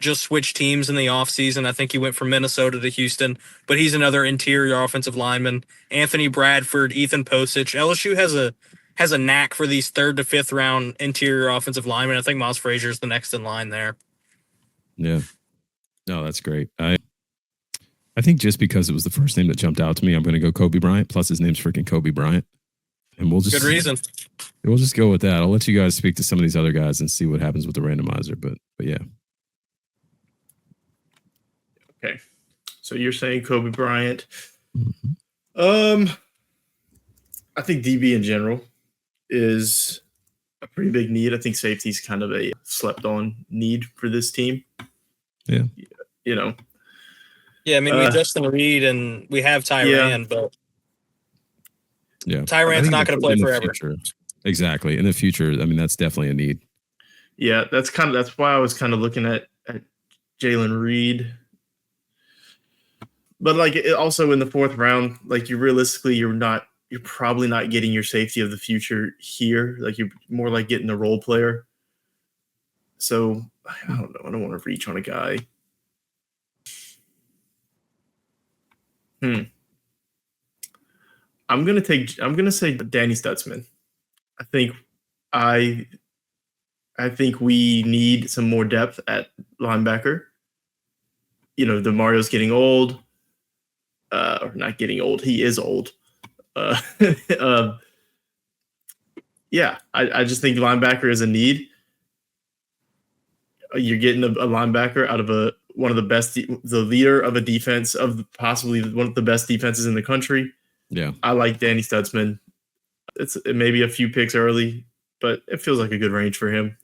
just switched teams in the offseason. I think he went from Minnesota to Houston, but he's another interior offensive lineman. Anthony Bradford, Ethan Posich. LSU has a knack for these 3rd to 5th round interior offensive linemen. I think Miles Frazier is the next in line there. Yeah. No, that's great. I think just because it was the first name that jumped out to me, I'm going to go Kobe Bryant. Plus his name's freaking Kobe Bryant. And we'll just good reason. We'll just go with that. I'll let you guys speak to some of these other guys and see what happens with the randomizer. But yeah. Okay. So you're saying Kobe Bryant. Mhm. I think DB in general is a pretty big need. I think safety is kind of a slept on need for this team. Yeah. You know. Yeah, I mean, we Justin Reed and we have Tyrann, but Yeah. Tyrann's not going to play in the forever. future. Exactly. In the future, I mean, that's definitely a need. Yeah, that's why I was kind of looking at Jalen Reed. But like also in the fourth round, like you're probably not getting your safety of the future here. Like you're more like getting a role player. So I don't know. I don't want to reach on a guy. I'm gonna say Danny Stutzman. I think I think we need some more depth at linebacker. The Mario's getting old. Or not getting old. He is old. Uh, yeah, I just think linebacker is a need. You're getting a linebacker out of one of the best, the leader of a defense of possibly one of the best defenses in the country. Yeah. I like Danny Stutzman. It may be a few picks early, but it feels like a good range for him.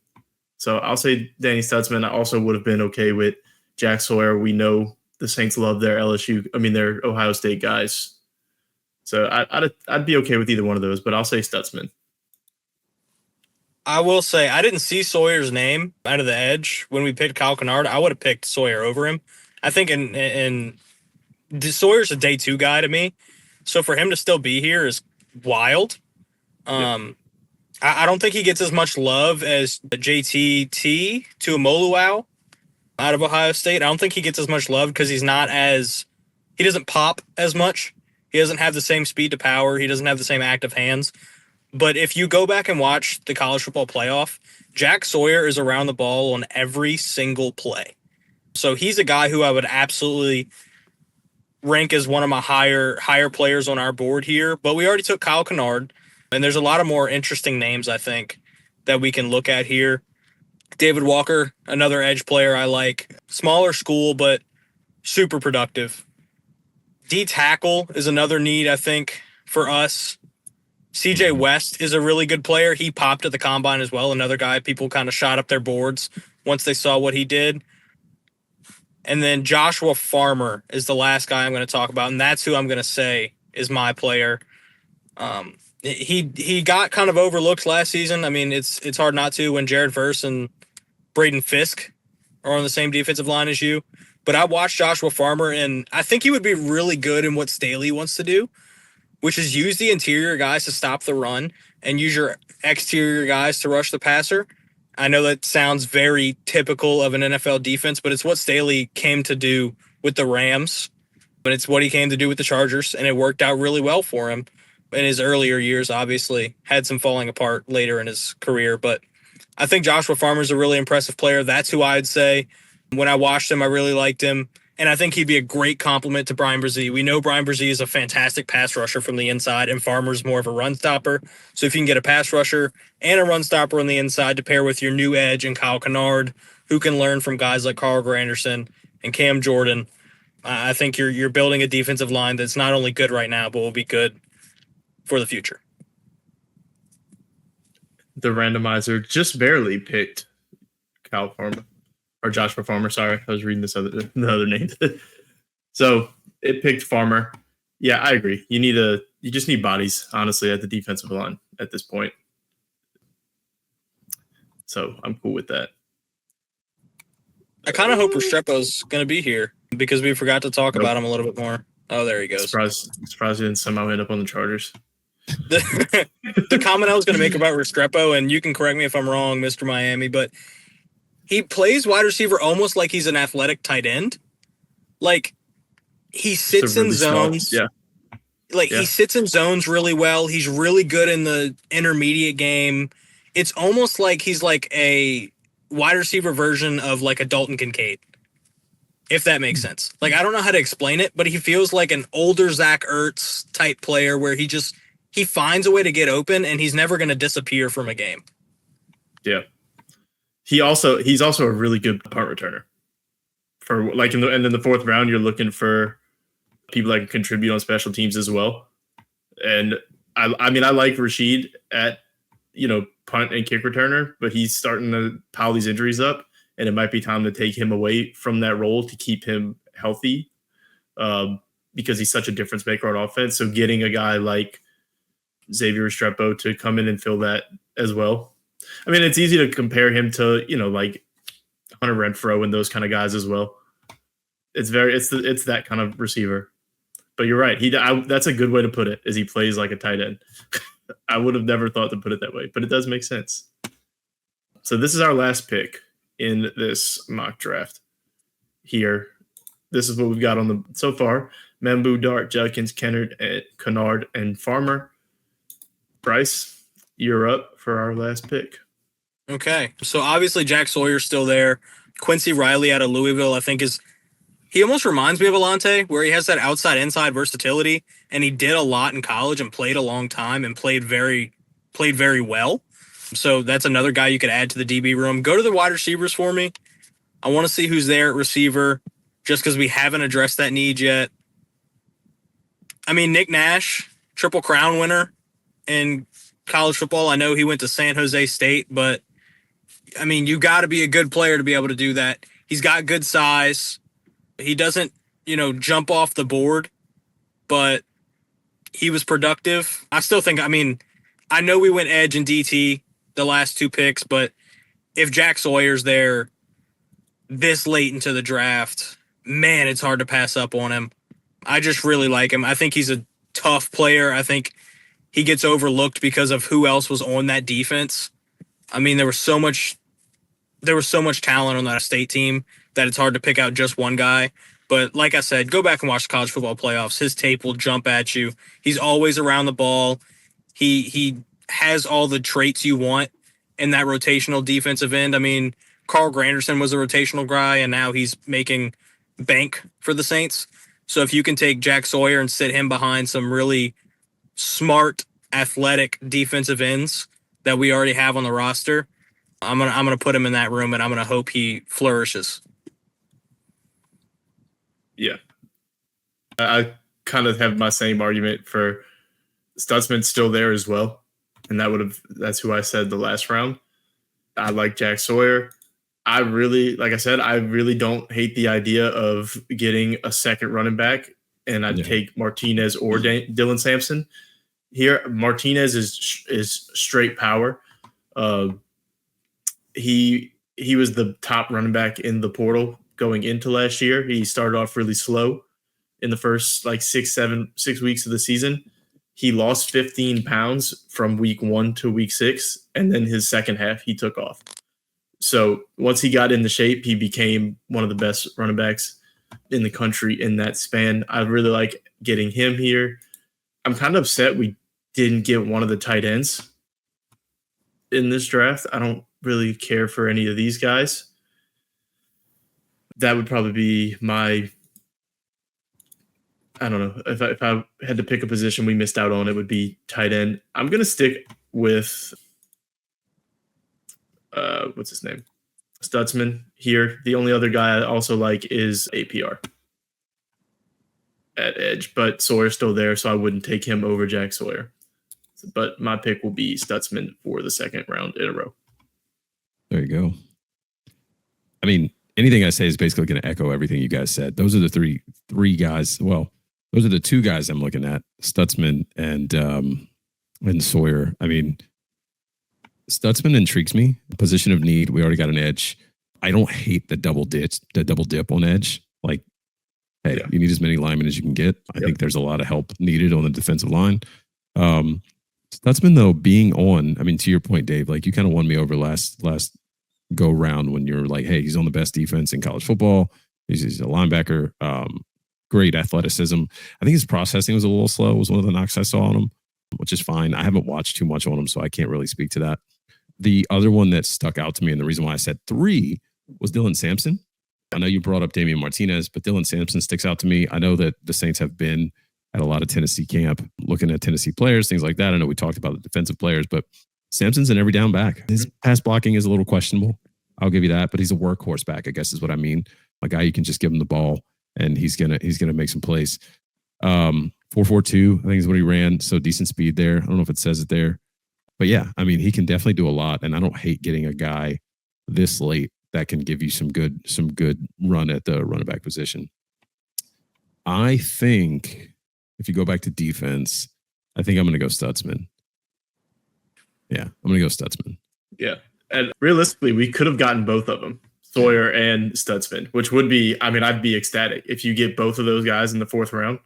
So I'll say Danny Stutzman. I also would have been okay with Jack Sawyer. We know the Saints love their their Ohio State guys. So I'd be okay with either one of those, but I'll say Stutzman. I will say I didn't see Sawyer's name out of the edge when we picked Kyle Kennard. I would have picked Sawyer over him. I think in Sawyer's a day 2 guy to me, so for him to still be here is wild. I don't think he gets as much love as JTT to Tuimoloau out of Ohio State. I don't think he gets as much love because he doesn't pop as much. He doesn't have the same speed to power. He doesn't have the same active hands. But if you go back and watch the college football playoff, Jack Sawyer is around the ball on every single play. So he's a guy who I would absolutely rank as one of my higher players on our board here. But we already took Kyle Kennard, and there's a lot of more interesting names, I think, that we can look at here. David Walker, another edge player I like. Smaller school, but super productive. D tackle is another need, I think, for us. CJ West is a really good player. He popped at the combine as well. Another guy people kind of shot up their boards once they saw what he did. And then Joshua Farmer is the last guy I'm going to talk about, and that's who I'm going to say is my player. He got kind of overlooked last season. I mean, it's hard not to when Jared Verse and Braden Fisk are on the same defensive line as you. But I watched Joshua Farmer, and I think he would be really good in what Staley wants to do, which is use the interior guys to stop the run and use your exterior guys to rush the passer. I know that sounds very typical of an NFL defense, but it's what Staley came to do with the Rams, but it's what he came to do with the Chargers, and it worked out really well for him in his earlier years. Obviously, had some falling apart later in his career, but I think Joshua Farmer is a really impressive player. That's who I'd say. When I watched him, I really liked him. And I think he'd be a great compliment to Brian Brzee. We know Brian Brzee is a fantastic pass rusher from the inside, and Farmer's more of a run stopper. So if you can get a pass rusher and a run stopper on the inside to pair with your new edge and Kyle Kennard, who can learn from guys like Carl Granderson and Cam Jordan, I think you're building a defensive line that's not only good right now, but will be good for the future. The randomizer just barely picked Kyle Farmer. Or Joshua Farmer, sorry. I was reading the other name. So it picked Farmer. Yeah, I agree. You just need bodies, honestly, at the defensive line at this point. So I'm cool with that. I kind of hope Restrepo's going to be here because we forgot to talk about him a little bit more. Oh, there he goes. Surprised he didn't somehow end up on the Chargers. The comment I was going to make about Restrepo, and you can correct me if I'm wrong, Mr. Miami, but he plays wide receiver almost like he's an athletic tight end. Like, he sits in zones. Yeah. He sits in zones really well. He's really good in the intermediate game. It's almost like he's like a wide receiver version of like a Dalton Kincaid, if that makes sense. Like, I don't know how to explain it, but he feels like an older Zach Ertz type player where he finds a way to get open and he's never going to disappear from a game. Yeah. He's also a really good punt returner for like and in the fourth round, you're looking for people that can contribute on special teams as well. And I mean, I like Rashid at, punt and kick returner, but he's starting to pile these injuries up, and it might be time to take him away from that role to keep him healthy, because he's such a difference maker on offense. So getting a guy like Xavier Restrepo to come in and fill that as well. I mean, it's easy to compare him to, like Hunter Renfrow and those kind of guys as well. It's that kind of receiver. But you're right. That's a good way to put it, is he plays like a tight end. I would have never thought to put it that way, but it does make sense. So this is our last pick in this mock draft here. This is what we've got on so far. Membu, Dart, Judkins, Kennard, and Farmer. Bryce, you're up for our last pick. Okay. So obviously Jack Sawyer's still there. Quincy Riley out of Louisville, I think he almost reminds me of Alante, where he has that outside-inside versatility, and he did a lot in college and played a long time and played very well. So that's another guy you could add to the DB room. Go to the wide receivers for me. I want to see who's there at receiver, just because we haven't addressed that need yet. I mean, Nick Nash, Triple Crown winner in college football. I know he went to San Jose State, but, I mean, you got to be a good player to be able to do that. He's got good size. He doesn't, jump off the board, but he was productive. I still think, I know we went edge and DT the last two picks, but if Jack Sawyer's there this late into the draft, man, it's hard to pass up on him. I just really like him. I think he's a tough player. I think he gets overlooked because of who else was on that defense. I mean, there was so much talent on that state team that it's hard to pick out just one guy. But like I said, go back and watch the college football playoffs. His tape will jump at you. He's always around the ball. He has all the traits you want in that rotational defensive end. I mean, Carl Granderson was a rotational guy, and now he's making bank for the Saints. So if you can take Jack Sawyer and sit him behind some really smart, athletic defensive ends that we already have on the roster, I'm gonna put him in that room, and I'm gonna hope he flourishes. Yeah, I kind of have my same argument for Stutzman's still there as well, and that's who I said the last round. I like Jack Sawyer. I really don't hate the idea of getting a second running back, and I'd take Martinez or Dylan Sampson here. Martinez is straight power. He was the top running back in the portal going into last year. He started off really slow in the first 6 weeks of the season. He lost 15 pounds from week 1 to week 6, and then his second half he took off. So once he got into shape, he became one of the best running backs in the country in that span. I really like getting him here. I'm kind of upset we didn't get one of the tight ends in this draft. I don't really care for any of these guys. That would probably be my, I don't know, if I had to pick a position we missed out on, it would be tight end. I'm going to stick with, what's his name? Stutzman here. The only other guy I also like is APR at edge, but Sawyer's still there, so I wouldn't take him over Jack Sawyer. But my pick will be Stutzman for the second round in a row. There you go. I mean, anything I say is basically going to echo everything you guys said. Those are the three guys. Well, those are the two guys I'm looking at, Stutzman and Sawyer. I mean, Stutzman intrigues me. Position of need. We already got an edge. I don't hate the double dip on edge. Like, hey, you need as many linemen as you can get. I think there's a lot of help needed on the defensive line. Stutzman, though, being on, I mean, to your point, Dave, like you kind of won me over last go round when you're like, hey, he's on the best defense in college football. He's a linebacker. Great athleticism. I think his processing was a little slow, was one of the knocks I saw on him, which is fine. I haven't watched too much on him, so I can't really speak to that. The other one that stuck out to me, and the reason why I said 3, was Dylan Sampson. I know you brought up Damian Martinez, but Dylan Sampson sticks out to me. I know that the Saints have been at a lot of Tennessee camp, looking at Tennessee players, things like that. I know we talked about the defensive players, but Sampson's an every down back. His pass blocking is a little questionable. I'll give you that, but he's a workhorse back, I guess is what I mean. a guy you can just give him the ball and he's gonna make some plays. 4.42, I think is what he ran. So decent speed there. I don't know if it says it there, but yeah, I mean, he can definitely do a lot. And I don't hate getting a guy this late that can give you some good run at the running back position. I think if you go back to defense, I think I'm going to go Stutzman. Yeah, I'm going to go Stutzman. Yeah. And realistically, we could have gotten both of them, Sawyer and Stutzman, which would be, I mean, I'd be ecstatic if you get both of those guys in the 4th round.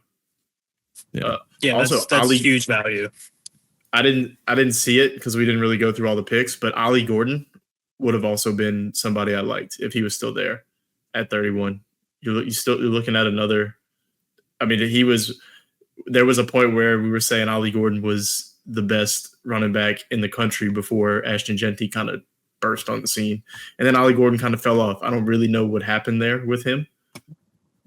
Yeah, also, that's huge value. I didn't see it because we didn't really go through all the picks, but Ollie Gordon would have also been somebody I liked if he was still there at 31. You're looking at another. I mean, there was a point where we were saying Ollie Gordon was the best running back in the country before Ashton Genty kind of burst on the scene. And then Ollie Gordon kind of fell off. I don't really know what happened there with him.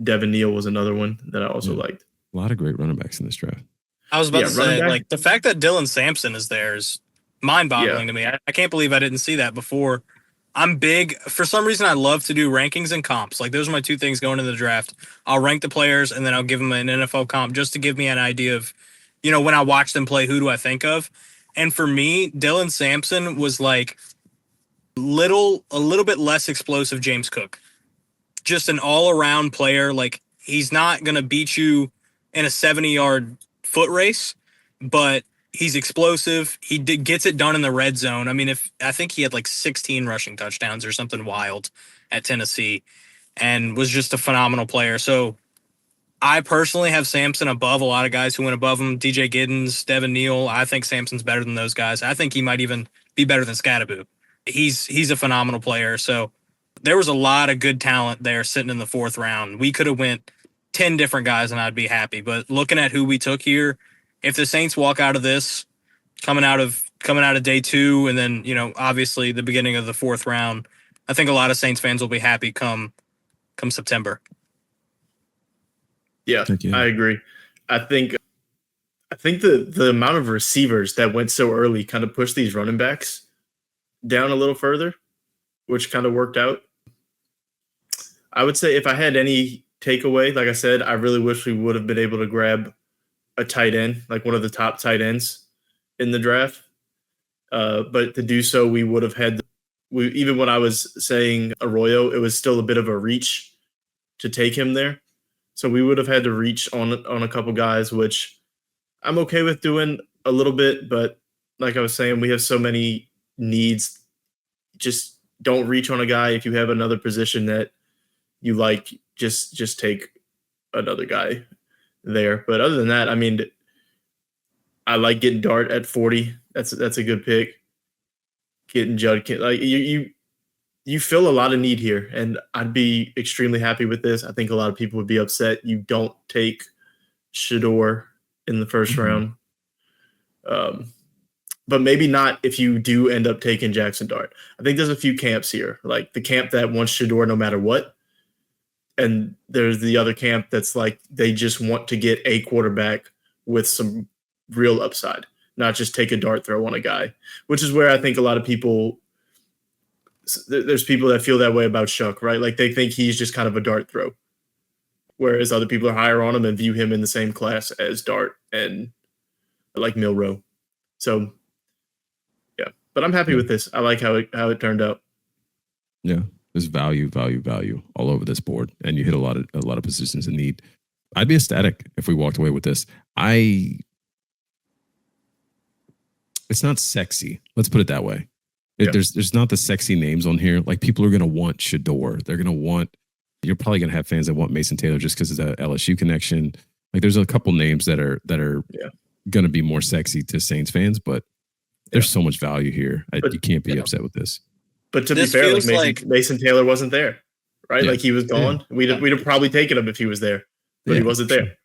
Devin Neal was another one that I also liked. A lot of great running backs in this draft. I was about to say, like, the fact that Dylan Sampson is there is mind-boggling to me. I can't believe I didn't see that before. I'm big. For some reason, I love to do rankings and comps. Like, those are my two things going into the draft. I'll rank the players, and then I'll give them an NFL comp just to give me an idea of, when I watch them play, who do I think of? And for me, Dylan Sampson was like a little bit less explosive James Cook. Just an all-around player. Like, he's not going to beat you in a 70-yard foot race, but he's explosive. He gets it done in the red zone. I mean, I think he had like 16 rushing touchdowns or something wild at Tennessee and was just a phenomenal player. So I personally have Sampson above a lot of guys who went above him. DJ Giddens, Devin Neal. I think Sampson's better than those guys. I think he might even be better than Scattaboo. He's a phenomenal player. So there was a lot of good talent there sitting in the 4th round. We could have went 10 different guys and I'd be happy. But looking at who we took here, if the Saints walk out of this coming out of day 2 and then, obviously the beginning of the 4th round, I think a lot of Saints fans will be happy come September. Yeah, I agree. I think the amount of receivers that went so early kind of pushed these running backs down a little further, which kind of worked out. I would say if I had any takeaway, like I said, I really wish we would have been able to grab a tight end, like one of the top tight ends in the draft. But to do so, we would have had even when I was saying Arroyo, it was still a bit of a reach to take him there. So we would have had to reach on a couple guys, which I'm okay with doing a little bit. But like I was saying, we have so many needs. Just don't reach on a guy if you have another position that you like. Just take another guy there. But other than that, I mean, I like getting Dart at 40. That's a good pick. Getting Judd, like you fill a lot of need here, and I'd be extremely happy with this. I think a lot of people would be upset you don't take Shedeur in the 1st round. But maybe not if you do end up taking Jackson Dart. I think there's a few camps here, like the camp that wants Shedeur no matter what. And there's the other camp that's like they just want to get a quarterback with some real upside, not just take a dart throw on a guy, which is where I think a lot of people – there's people that feel that way about Shuck, right? Like they think he's just kind of a dart throw, whereas other people are higher on him and view him in the same class as Dart and like Milrow. So, yeah, but I'm happy with this. I like how it turned out. Yeah, there's value all over this board, and you hit a lot of positions in need. I'd be ecstatic if we walked away with this. It's not sexy. Let's put it that way. There's not the sexy names on here. Like people are going to want Shedeur. They're going to want, you're probably going to have fans that want Mason Taylor just because of the LSU connection. Like there's a couple names that are going to be more sexy to Saints fans, but there's so much value here. You can't be upset with this. But to be fair, like Mason Taylor wasn't there, right? Yeah. Like he was gone. Yeah. We'd have probably taken him if he was there, but he wasn't there.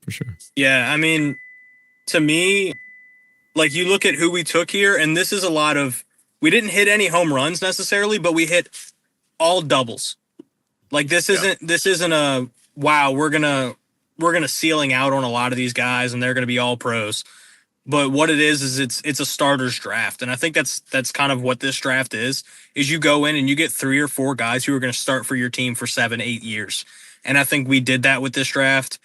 For sure. Yeah. I mean, to me, like you look at who we took here, and this is a lot of, we didn't hit any home runs necessarily, but we hit all doubles. Like this isn't a, wow, we're gonna ceiling out on a lot of these guys and they're gonna be all pros. But what it is it's a starters draft. And I think that's kind of what this draft is you go in and you get 3 or 4 guys who are going to start for your team for 7, 8 years. And I think we did that with this draft.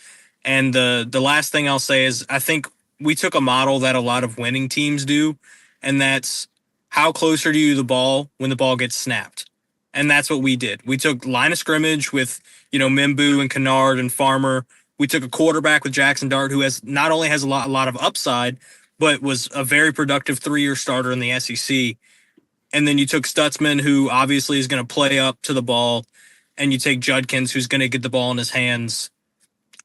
And the last thing I'll say is I think we took a model that a lot of winning teams do, and that's how close are you to the ball when the ball gets snapped. And that's what we did. We took line of scrimmage with, Mimbu and Kennard and Farmer. We took a quarterback with Jackson Dart, who has not only has a lot of upside, but was a very productive 3-year starter in the SEC. And then you took Stutzman, who obviously is going to play up to the ball, and you take Judkins, who's going to get the ball in his hands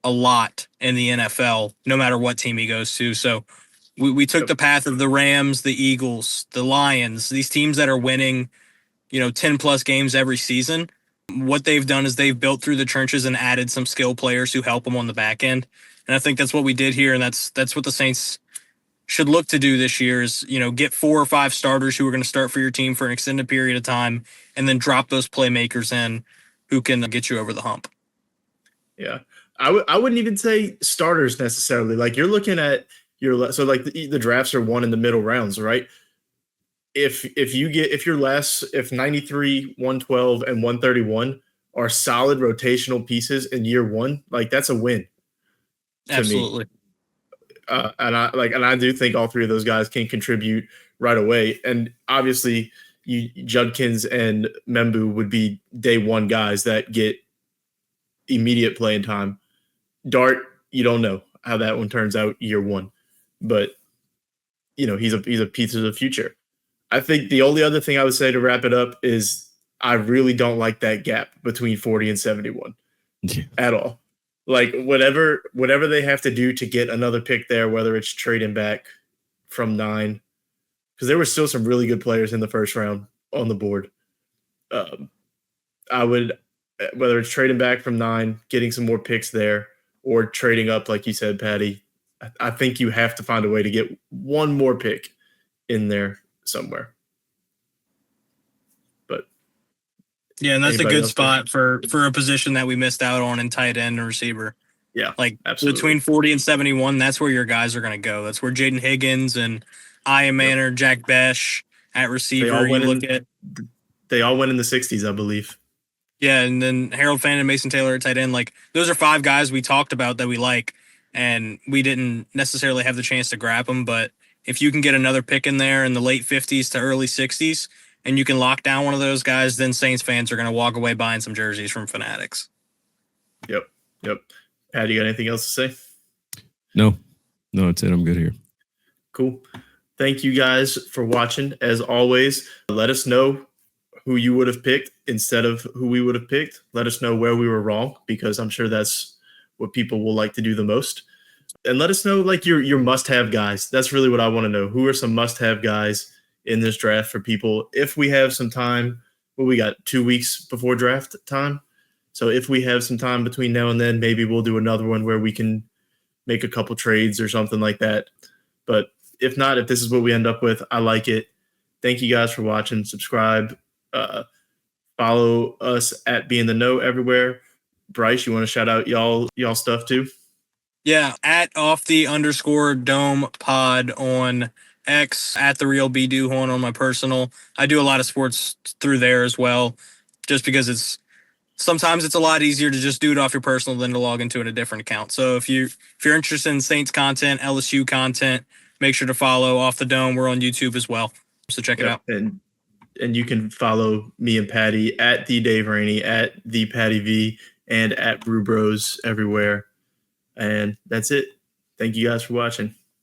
a lot in the NFL, no matter what team he goes to. So we took the path of the Rams, the Eagles, the Lions, these teams that are winning, 10 plus games every season. What they've done is they've built through the trenches and added some skill players who help them on the back end. And I think that's what we did here. And that's what the Saints should look to do this year is, get 4 or 5 starters who are going to start for your team for an extended period of time and then drop those playmakers in who can get you over the hump. Yeah. I wouldn't even say starters necessarily. Like you're looking at the drafts are won in the middle rounds, right? If 93, 112, and 131 are solid rotational pieces in year one, like that's a win. Absolutely. And I do think all 3 of those guys can contribute right away. And obviously, Judkins and Membu would be day one guys that get immediate playing time. Dart, you don't know how that one turns out year one, but he's a piece of the future. I think the only other thing I would say to wrap it up is I really don't like that gap between 40 and 71 at all. Like whatever they have to do to get another pick there, whether it's trading back from 9, because there were still some really good players in the first round on the board. I would, whether it's trading back from 9, getting some more picks there, or trading up, like you said, Patty, I think you have to find a way to get one more pick in there somewhere. But yeah, and that's a good spot for a position that we missed out on in tight end and receiver. Yeah, like absolutely. Between 40 and 71, that's where your guys are going to go. That's where Jaden Higgins and Ian Manor, Jack Besh at receiver. They all went in the 60s, I believe. Yeah, and then Harold Fannin and Mason Taylor at tight end. Like those are 5 guys we talked about that we like, and we didn't necessarily have the chance to grab them. But if you can get another pick in there in the late 50s to early 60s, and you can lock down one of those guys, then Saints fans are going to walk away buying some jerseys from Fanatics. Yep. Pat, you got anything else to say? No, that's it. I'm good here. Cool. Thank you guys for watching. As always, let us know who you would have picked instead of who we would have picked. Let us know where we were wrong, because I'm sure that's what people will like to do the most. And let us know like your must-have guys. That's really what I want to know. Who are some must-have guys in this draft for people? If we have some time, we got 2 weeks before draft time. So if we have some time between now and then, maybe we'll do another one where we can make a couple trades or something like that. But if not, if this is what we end up with, I like it. Thank you guys for watching. Subscribe. Follow us at Be in the Know everywhere. Bryce, you want to shout out y'all stuff too? Yeah, at @off_the_dome pod on X, at the real B Duhorn on my personal. I do a lot of sports through there as well, just because sometimes it's a lot easier to just do it off your personal than to log into it a different account. So if you're interested in Saints content, LSU content, make sure to follow Off the Dome. We're on YouTube as well, so check it out. And you can follow me and Patty at the Dave Rainey, at the Patty V, and at Brew Bros everywhere. And that's it. Thank you guys for watching.